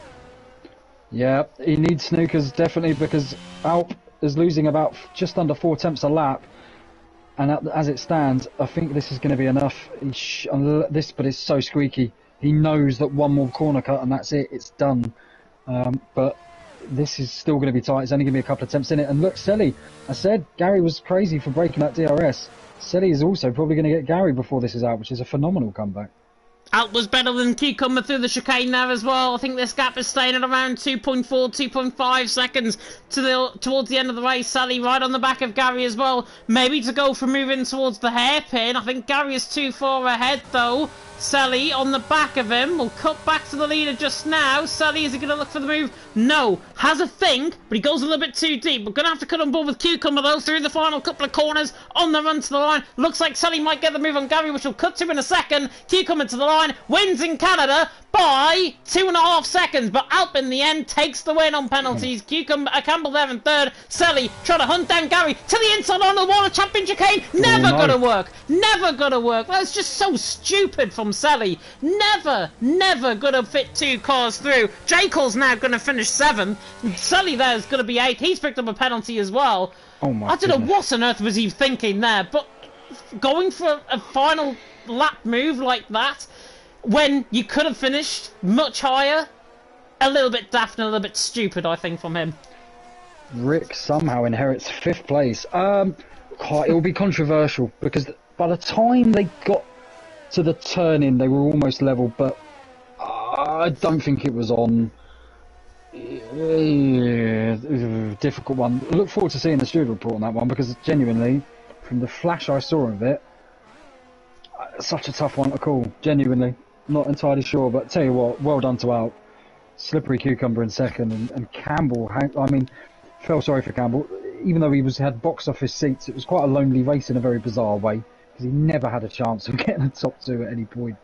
Yeah, he needs snookers, definitely, because Alp is losing about just under 4 tenths a lap. And as it stands, I think this is going to be enough. But it's so squeaky. He knows that one more corner cut and that's it. It's done. But this is still going to be tight. It's only going to be a couple of attempts in it. And look, Selly, I said Gary was crazy for breaking that DRS. Selly is also probably going to get Gary before this is out, which is a phenomenal comeback. Alp was better than Cucumber through the chicane there as well. I think this gap is staying at around 2.4, 2.5 seconds towards the end of the race. Sally right on the back of Gary as well. Maybe to go for moving towards the hairpin. I think Gary is too far ahead though. Sally on the back of him will cut back to the leader just now. Sally, is he going to look for the move? No. Has a think, but he goes a little bit too deep. We're going to have to cut on board with Cucumber though through the final couple of corners on the run to the line. Looks like Sally might get the move on Gary, which we'll cut to in a second. Cucumber to the line, wins in Canada by 2.5 seconds, but Alp in the end takes the win on penalties. Campbell there in third. Sally trying to hunt down Gary to the inside on the wall of Championship chicane. Never gonna work. Never gonna work. That's just so stupid from Sally. Never gonna fit 2 cars through. J. Cole's now gonna finish 7th. Sally there is gonna be 8th. He's picked up a penalty as well. Oh my I don't know what on earth was he thinking there, but going for a final lap move like that when you could have finished much higher, a little bit daft and a little bit stupid, I think, from him. Rick somehow inherits 5th place. It will be controversial because by the time they got to the turn-in, they were almost level, but I don't think it was on. Difficult one. I look forward to seeing the steward report on that one because genuinely, from the flash I saw of it, such a tough one to call. Genuinely, not entirely sure, but tell you what, well done to Alp. Slippery Cucumber in second, and Campbell. I mean, felt sorry for Campbell, even though he had box office seats. It was quite a lonely race in a very bizarre way because he never had a chance of getting the top 2 at any point.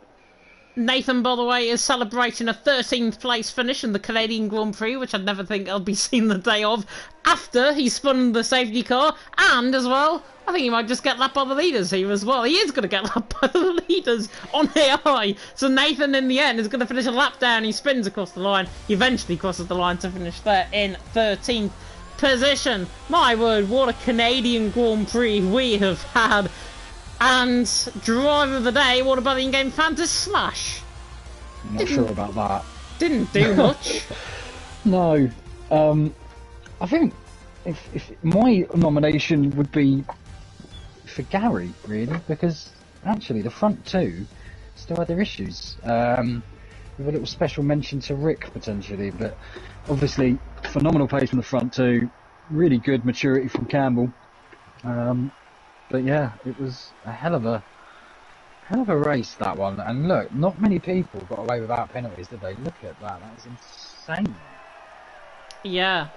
Nathan, by the way, is celebrating a 13th place finish in the Canadian Grand Prix, which I'd never think I'll be seeing the day of, after he spun the safety car, and as well, I think he might just get lapped by the leaders here as well. He is going to get lapped by the leaders on AI. So Nathan, in the end, is going to finish a lap down. He spins across the line. He eventually crosses the line to finish there in 13th position. My word, what a Canadian Grand Prix we have had. And driver of the day, what about the in-game Fantasy Slash? I'm not sure about that. Didn't do much. No. I think if my nomination would be for Gary, really, because actually the front 2 still had their issues. With a little special mention to Rick, potentially, but obviously phenomenal pace from the front 2, really good maturity from Campbell. But yeah, it was a hell of a race, that one. And look, not many people got away without penalties, did they? Look at that. That is insane. Yeah.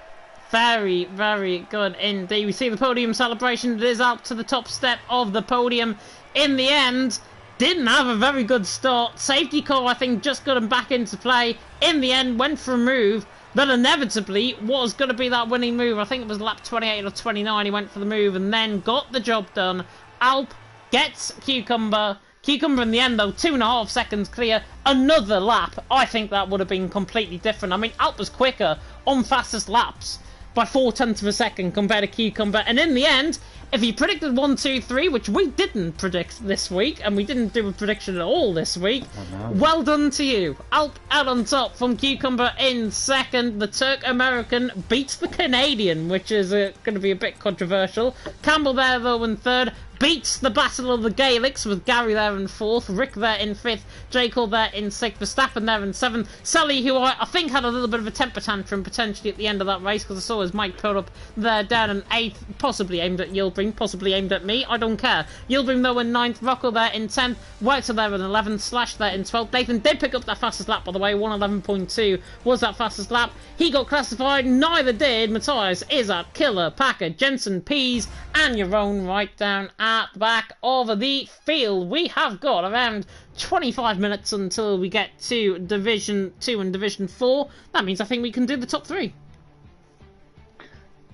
Very, very good indeed. We see the podium celebration. It is up to the top step of the podium. In the end, didn't have a very good start. Safety car, I think, just got him back into play. In the end, went for a move that inevitably was going to be that winning move. I think it was lap 28 or 29 he went for the move and then got the job done. Alp gets Cucumber. Cucumber in the end, though, 2.5 seconds clear. Another lap. I think that would have been completely different. I mean, Alp was quicker on fastest laps by 0.4 of a second compared to Cucumber. And in the end, if he predicted 1, 2, 3, which we didn't predict this week, and we didn't do a prediction at all this week, well done to you. Alp out on top from Cucumber in second. The Turk-American beats the Canadian, which is going to be a bit controversial. Campbell there, though, in third. Beats the Battle of the Gaelics with Gary there in 4th, Rick there in 5th, J. Cole there in 6th, Verstappen there in 7th, Sally, who I think had a little bit of a temper tantrum potentially at the end of that race because I saw his mic put up there down in 8th, possibly aimed at Yilbury. Yildirim, possibly aimed at me. I don't care. Yildirim though in 9th, Rocco there in 10th, Wexer there in 11th, Slash there in 12th. Nathan did pick up that fastest lap, by the way. 1:11.2 was that fastest lap. He got classified. Neither did Matthias, Izzat, Killer, Packer, Jensen, Pease, and Yaron right down at the back of the field. We have got around 25 minutes until we get to Division 2 and Division 4. That means I think we can do the top 3.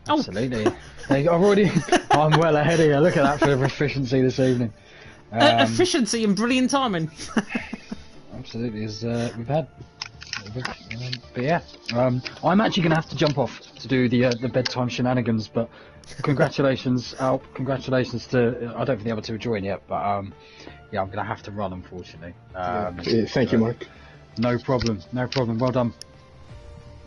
Absolutely. I'm well ahead of you. Look at that for efficiency this evening. Efficiency and brilliant timing. Absolutely, as we've had. But yeah, I'm actually going to have to jump off to do the bedtime shenanigans. But congratulations, Alp. Congratulations to. I don't think the other two are joined yet, but yeah, I'm going to have to run, unfortunately. Thank you, Mark. No problem. No problem. Well done.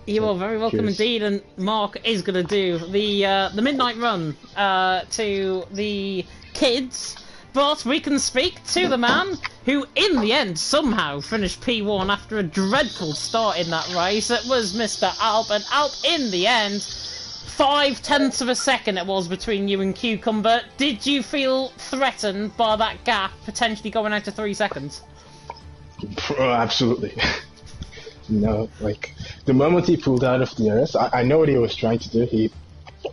You are very welcome indeed, and Mark is going to do the midnight run to the kids. But we can speak to the man who, in the end, somehow finished P1 after a dreadful start in that race. It was Mr. Alp, and Alp, in the end, 0.5 of a second it was between you and Cucumber. Did you feel threatened by that gap potentially going out to 3 seconds? Oh, absolutely. Like, the moment he pulled out of the RS, I know what he was trying to do. He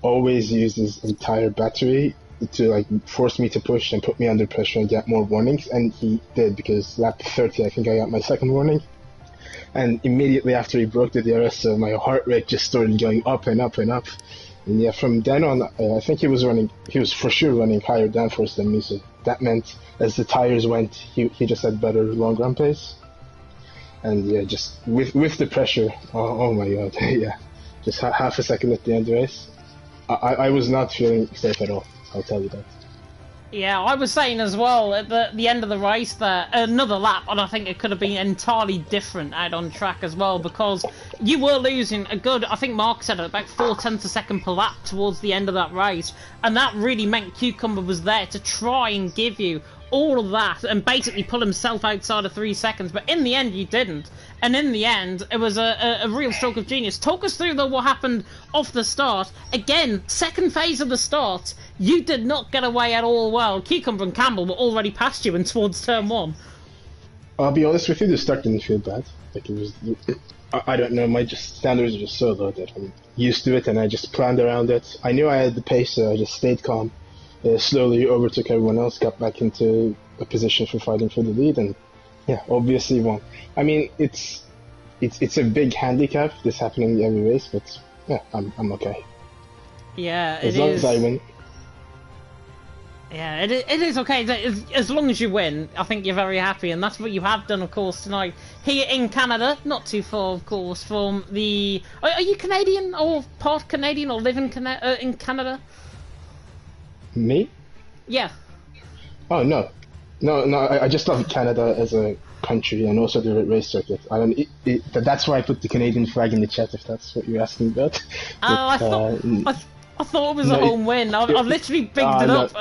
always used his entire battery to like force me to push and put me under pressure and get more warnings, and he did, because lap 30 I think I got my second warning, and immediately after he broke the DRS, so my heart rate just started going up and up and up, and yeah, from then on I think he was for sure running higher downforce than me, so that meant as the tires went he just had better long run pace, and yeah, just with the pressure, oh my god, yeah, just half a second at the end of the race, I was not feeling safe at all, I'll tell you that. Yeah, I was saying as well at the end of the race there, another lap, and I think it could have been entirely different out on track as well, because you were losing a good, I think Mark said it, about 0.4 of a second per lap towards the end of that race, and that really meant Cucumber was there to try and give you all of that and basically pull himself outside of 3 seconds, but in the end you didn't. And in the end, it was a real stroke of genius. Talk us through, though, what happened off the start. Again, second phase of the start, you did not get away at all well. Cucumber and Campbell were already past you and towards turn 1. I'll be honest with you, the start didn't feel bad. Like, it was, I don't know, my standards are just so low that I'm used to it, and I just planned around it. I knew I had the pace, so I just stayed calm. Slowly overtook everyone else, got back into a position for fighting for the lead, and yeah, obviously won. I mean, it's a big handicap, this happening every race, but yeah, I'm okay. Yeah, as long as I win. Yeah, it is okay. As long as you win, I think you're very happy, and that's what you have done, of course, tonight here in Canada. Not too far, of course, from the. Are you Canadian or part Canadian or live in Canada? Me? Yeah. Oh no. I just love Canada as a country and also the race circuit. That's why I put the Canadian flag in the chat, if that's what you're asking about. I thought it was a home win. I've literally bigged it up.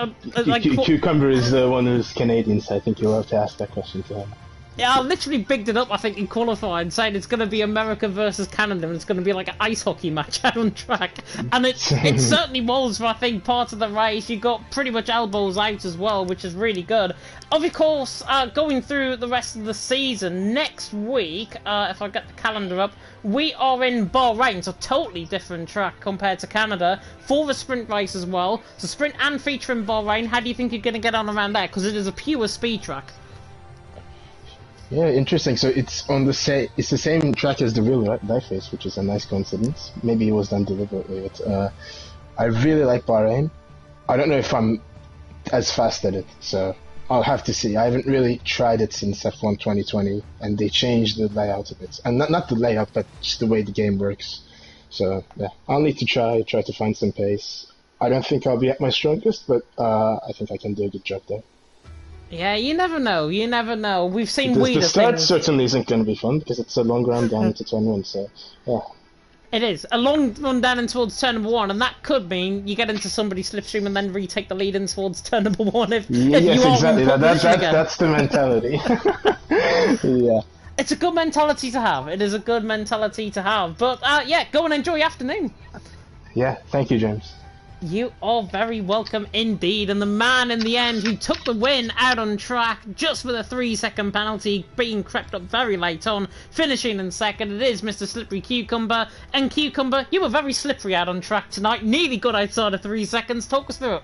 Cucumber is the one who's Canadian, so I think you'll have to ask that question to him. Yeah, I literally bigged it up, I think, in qualifying, saying it's going to be America versus Canada, and it's going to be like an ice hockey match out on track. And it certainly was for, I think, part of the race. You got pretty much elbows out as well, which is really good. Of course, going through the rest of the season, next week, if I get the calendar up, we are in Bahrain, so totally different track compared to Canada, for the sprint race as well. So sprint and feature in Bahrain. How do you think you're going to get on around there? Because it is a pure speed track. Yeah, interesting. So it's the same track as the real life race, which is a nice coincidence. Maybe it was done deliberately, but I really like Bahrain. I don't know if I'm as fast at it, so I'll have to see. I haven't really tried it since F1 2020, and they changed the layout a bit, and not the layout, but just the way the game works. So yeah, I'll need to try to find some pace. I don't think I'll be at my strongest, but I think I can do a good job there. Yeah, you never know. You never know. We've seen weirder things. The start things. Certainly isn't going to be fun because it's a long run down into turn 1. So yeah. It is a long run down in towards turn number 1, and that could mean you get into somebody's slipstream and then retake the lead in towards turn number 1. If you exactly. That's the mentality. Yeah. It's a good mentality to have. It is a good mentality to have. But yeah, go and enjoy your afternoon. Yeah. Thank you, James. You are very welcome indeed, and the man in the end who took the win out on track just with a 3-second penalty, being crept up very late on, finishing in second, it is Mr. Slippery Cucumber. And Cucumber, you were very slippery out on track tonight, nearly got outside of 3 seconds. Talk us through it.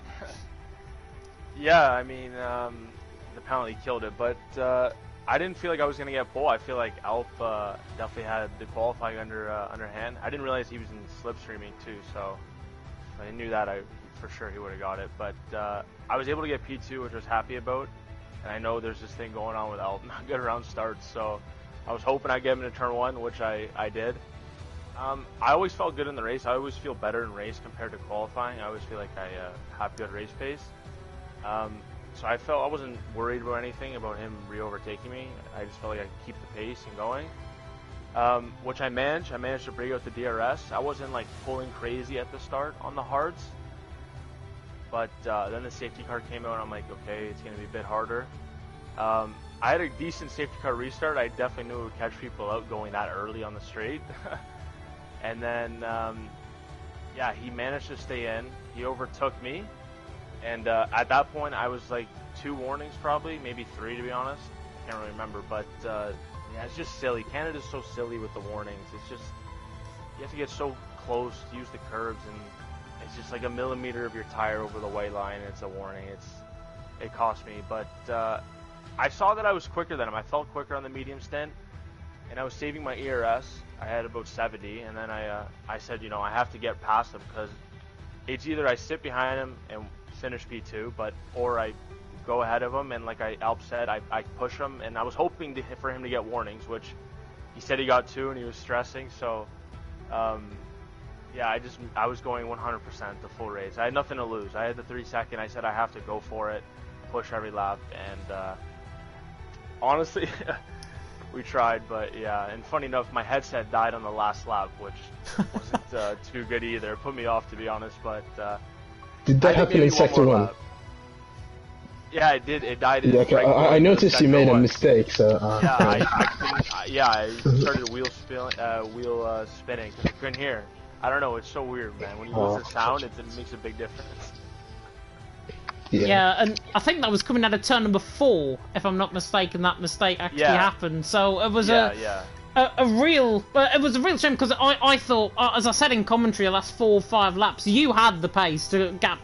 Yeah, I mean, the penalty killed it, but I didn't feel like I was going to get pole. I feel like Alp definitely had the qualifying underhand. I didn't realize he was in slipstreaming too, so if I knew that, for sure he would have got it. But I was able to get P2, which I was happy about. And I know there's this thing going on with Alp, not good around starts, so I was hoping I'd get him into turn 1, which I did. I always felt good in the race. I always feel better in race compared to qualifying. I always feel like I have good race pace. So I felt I wasn't worried about anything about him re-overtaking me. I just felt like I could keep the pace and going, which I managed. I managed to break out the DRS. I wasn't like pulling crazy at the start on the hards, but then the safety car came out and I'm like, okay, it's going to be a bit harder. I had a decent safety car restart. I definitely knew it would catch people out going that early on the straight. And then, yeah, he managed to stay in. He overtook me. And at that point, I was like 2 warnings probably, maybe 3 to be honest. I can't really remember, but yeah, it's just silly. Canada's so silly with the warnings. It's just, you have to get so close, use the curbs, and it's just like a millimeter of your tire over the white line, and it's a warning. It cost me, but I saw that I was quicker than him. I felt quicker on the medium stint, and I was saving my ERS. I had about 70, and then I said, you know, I have to get past him because it's either I sit behind him and finish P2, or I go ahead of him and like Alp said, I push him, and I was hoping for him to get warnings, which he said he got 2 and he was stressing, so yeah, I was going 100% the full race. I had nothing to lose. I had the 3 second. I said I have to go for it, push every lap, and honestly we tried, but yeah, and funny enough, my headset died on the last lap, which wasn't too good either. It put me off, to be honest, but did that happen in sector 1? Yeah, it did. It died in yeah, okay. I noticed you made a mistake, so... yeah, I started wheel spinning because I couldn't hear. I don't know, it's so weird, man. When you lose the sound, it makes a big difference. Yeah, and I think that was coming out of turn number 4, if I'm not mistaken. That mistake actually happened. So it was it was a real shame because I thought, as I said in commentary, the last 4 or 5 laps, you had the pace to gap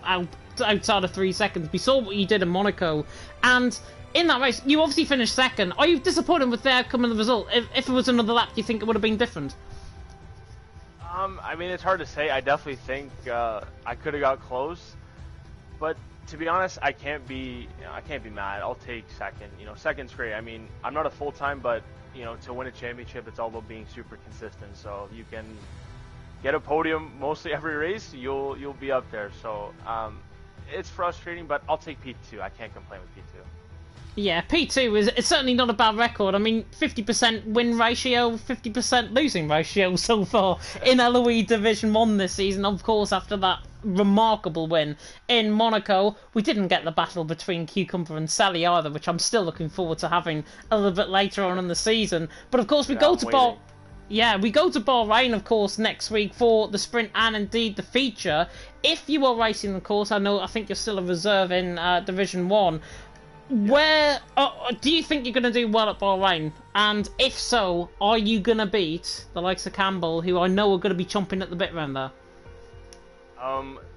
outside of 3 seconds. We saw what you did in Monaco, and in that race, you obviously finished second. Are you disappointed with the outcome of the result? If it was another lap, do you think it would have been different? I mean, it's hard to say. I definitely think I could have got close, but to be honest, I can't be mad. I'll take second. You know, second's great. I mean, I'm not a full-time, but you know, to win a championship, it's all about being super consistent. So if you can get a podium mostly every race, you'll be up there. So it's frustrating, but I'll take P2. I can't complain with P2. Yeah, P2 is certainly not a bad record. I mean, 50% win ratio, 50% losing ratio so far in LOE Division 1 this season. Of course, after that remarkable win in Monaco, we didn't get the battle between Cucumber and Sally either, which I'm still looking forward to having a little bit later on in the season. But of course, we go to Bahrain, of course, next week for the sprint and indeed the feature. If you are racing the course, I think you're still a reserve in Division 1. Where do you think you're going to do well at Bahrain? And if so, are you going to beat the likes of Campbell, who I know are going to be chomping at the bit around there?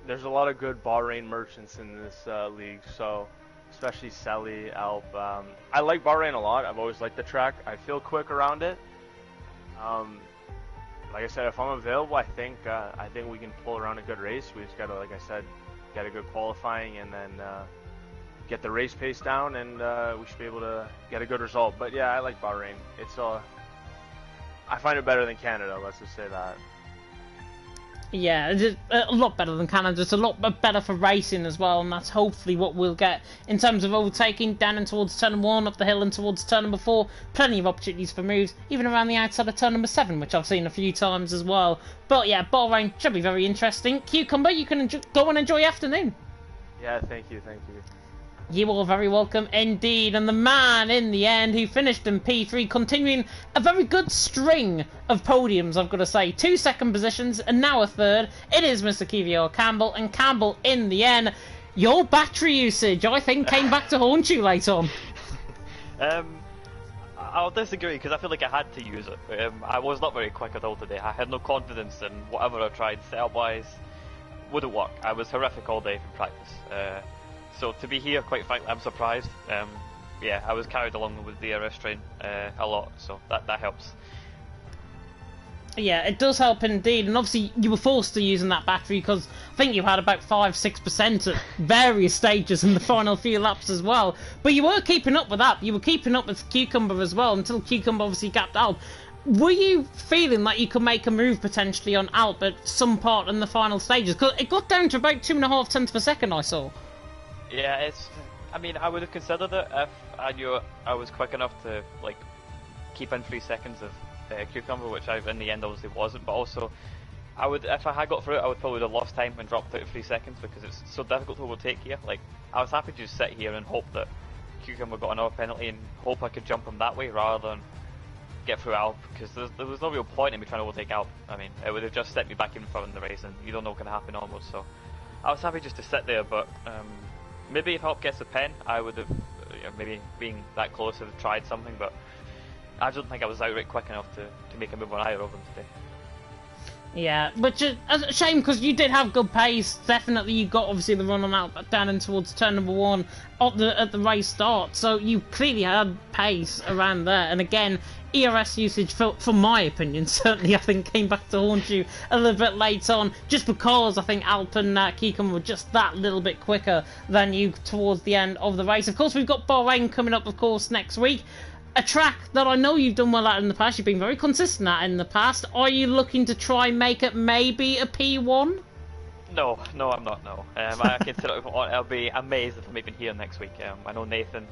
There's a lot of good Bahrain merchants in this league, so especially Sally, Alp. I like Bahrain a lot. I've always liked the track. I feel quick around it. Like I said, if I'm available, I think we can pull around a good race. We just gotta, like I said, get a good qualifying and then get the race pace down, and we should be able to get a good result. But yeah, I like Bahrain. I find it better than Canada, let's just say that. Yeah, it's a lot better than Canada. It's a lot better for racing as well, and that's hopefully what we'll get in terms of overtaking down and towards turn 1, up the hill and towards turn number 4. Plenty of opportunities for moves, even around the outside of turn number 7, which I've seen a few times as well. But yeah, Bahrain should be very interesting. Cucumber, you can go and enjoy your afternoon. Yeah, thank you. You are very welcome indeed. And the man in the end who finished in P3, continuing a very good string of podiums, I've got to say. 2 second positions and now a third. It is Mr. Kiwior Campbell. And Campbell, in the end, your battery usage, I think, came back to haunt you late on. I'll disagree because I feel like I had to use it. I was not very quick at all today. I had no confidence in whatever I tried setup-wise. Wouldn't work. I was horrific all day from practice. So to be here, quite frankly, I'm surprised. Yeah, I was carried along with the DRS train a lot, so that helps. Yeah, it does help indeed, and obviously you were forced to using that battery because I think you had about 5-6% at various stages in the final few laps as well. But you were keeping up with that. You were keeping up with Cucumber as well until Cucumber obviously gapped out. Were you feeling like you could make a move potentially on Alp at some part in the final stages? Because it got down to about 2.5 tenths per second, I saw. Yeah, I mean, I would have considered it if I knew I was quick enough to like keep in 3 seconds of Cucumber, which I in the end obviously wasn't. But also, if I had got through it, I would probably have lost time and dropped out of 3 seconds because it's so difficult to overtake here. Like, I was happy to just sit here and hope that Cucumber got another penalty and hope I could jump him that way rather than get through Alp, because there was no real point in me trying to overtake Alp. I mean, it would have just set me back in front in the race, and you don't know what can happen almost. So I was happy just to sit there, but maybe if Alp gets a pen, I would have maybe being that close have tried something, but I don't think I was outright quick enough to make a move on either of them today. Yeah, which is a shame because you did have good pace. Definitely, you got obviously the run on out down in towards turn number 1 at the race start, so you clearly had pace around there. And again, ERS usage, for my opinion, certainly I think came back to haunt you a little bit late on, just because I think Alp and Cucumber were just that little bit quicker than you towards the end of the race. Of course, we've got Bahrain coming up, of course, next week. A track that I know you've done well at in the past, you've been very consistent at in the past. Are you looking to try and make it maybe a P1? No, I'm not, no. I consider I'll be amazed if I'm even here next week. I know Nathan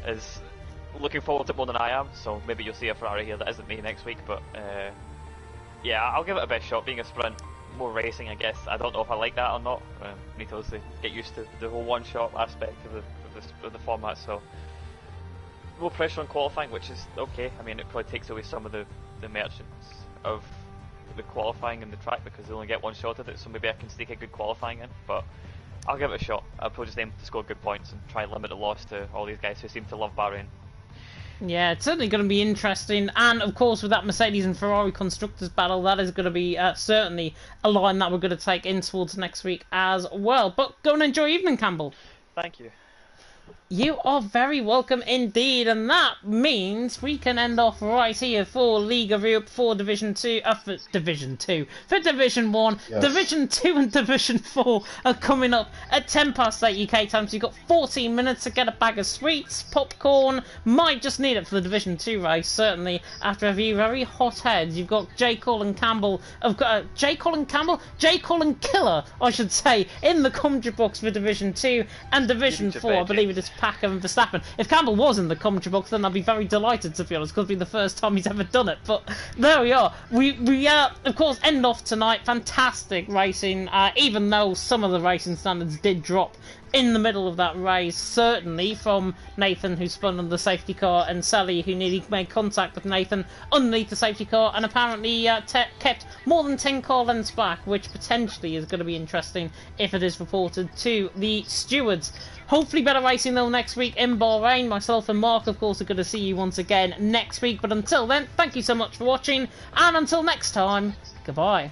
is looking forward to it more than I am, so maybe you'll see a Ferrari here that isn't me next week, but yeah, I'll give it a best shot. Being a sprint, more racing, I guess. I don't know if I like that or not. Need to obviously get used to the whole one-shot aspect of the format, so more pressure on qualifying, which is okay. I mean, it probably takes away some of the merchants of the qualifying in the track because they only get one shot at it, so maybe I can sneak a good qualifying in, but I'll give it a shot. I'll probably just aim to score good points and try and limit the loss to all these guys who seem to love Bahrain. Yeah, it's certainly going to be interesting, and of course with that Mercedes and Ferrari constructors battle, that is going to be certainly a line that we're going to take in towards next week as well. But go and enjoy your evening, Campbell. Thank you. You are very welcome indeed, and that means we can end off right here for League of Europe for Division 2, for Division 2, for Division 1, yes. Division 2 and Division 4 are coming up at 10 past 8 UK time, so you've got 14 minutes to get a bag of sweets, popcorn, might just need it for the Division 2 race, certainly, after a few very hot heads. You've got J. Colin Campbell, J. Colin Killer, I should say, in the commentary box for Division 2, and Division 4, I believe it is Packer and Verstappen. If Campbell was in the commentary box, then I'd be very delighted, to be honest, because it'd be the first time he's ever done it. But there we are. We of course end off tonight. Fantastic racing, even though some of the racing standards did drop in the middle of that race, certainly from Nathan, who spun on the safety car, and Sally, who nearly made contact with Nathan underneath the safety car, and apparently kept more than 10 car lengths back, which potentially is going to be interesting if it is reported to the stewards. Hopefully better racing though next week in Bahrain. Myself and Mark, of course, are going to see you once again next week, but until then, thank you so much for watching, and until next time, goodbye.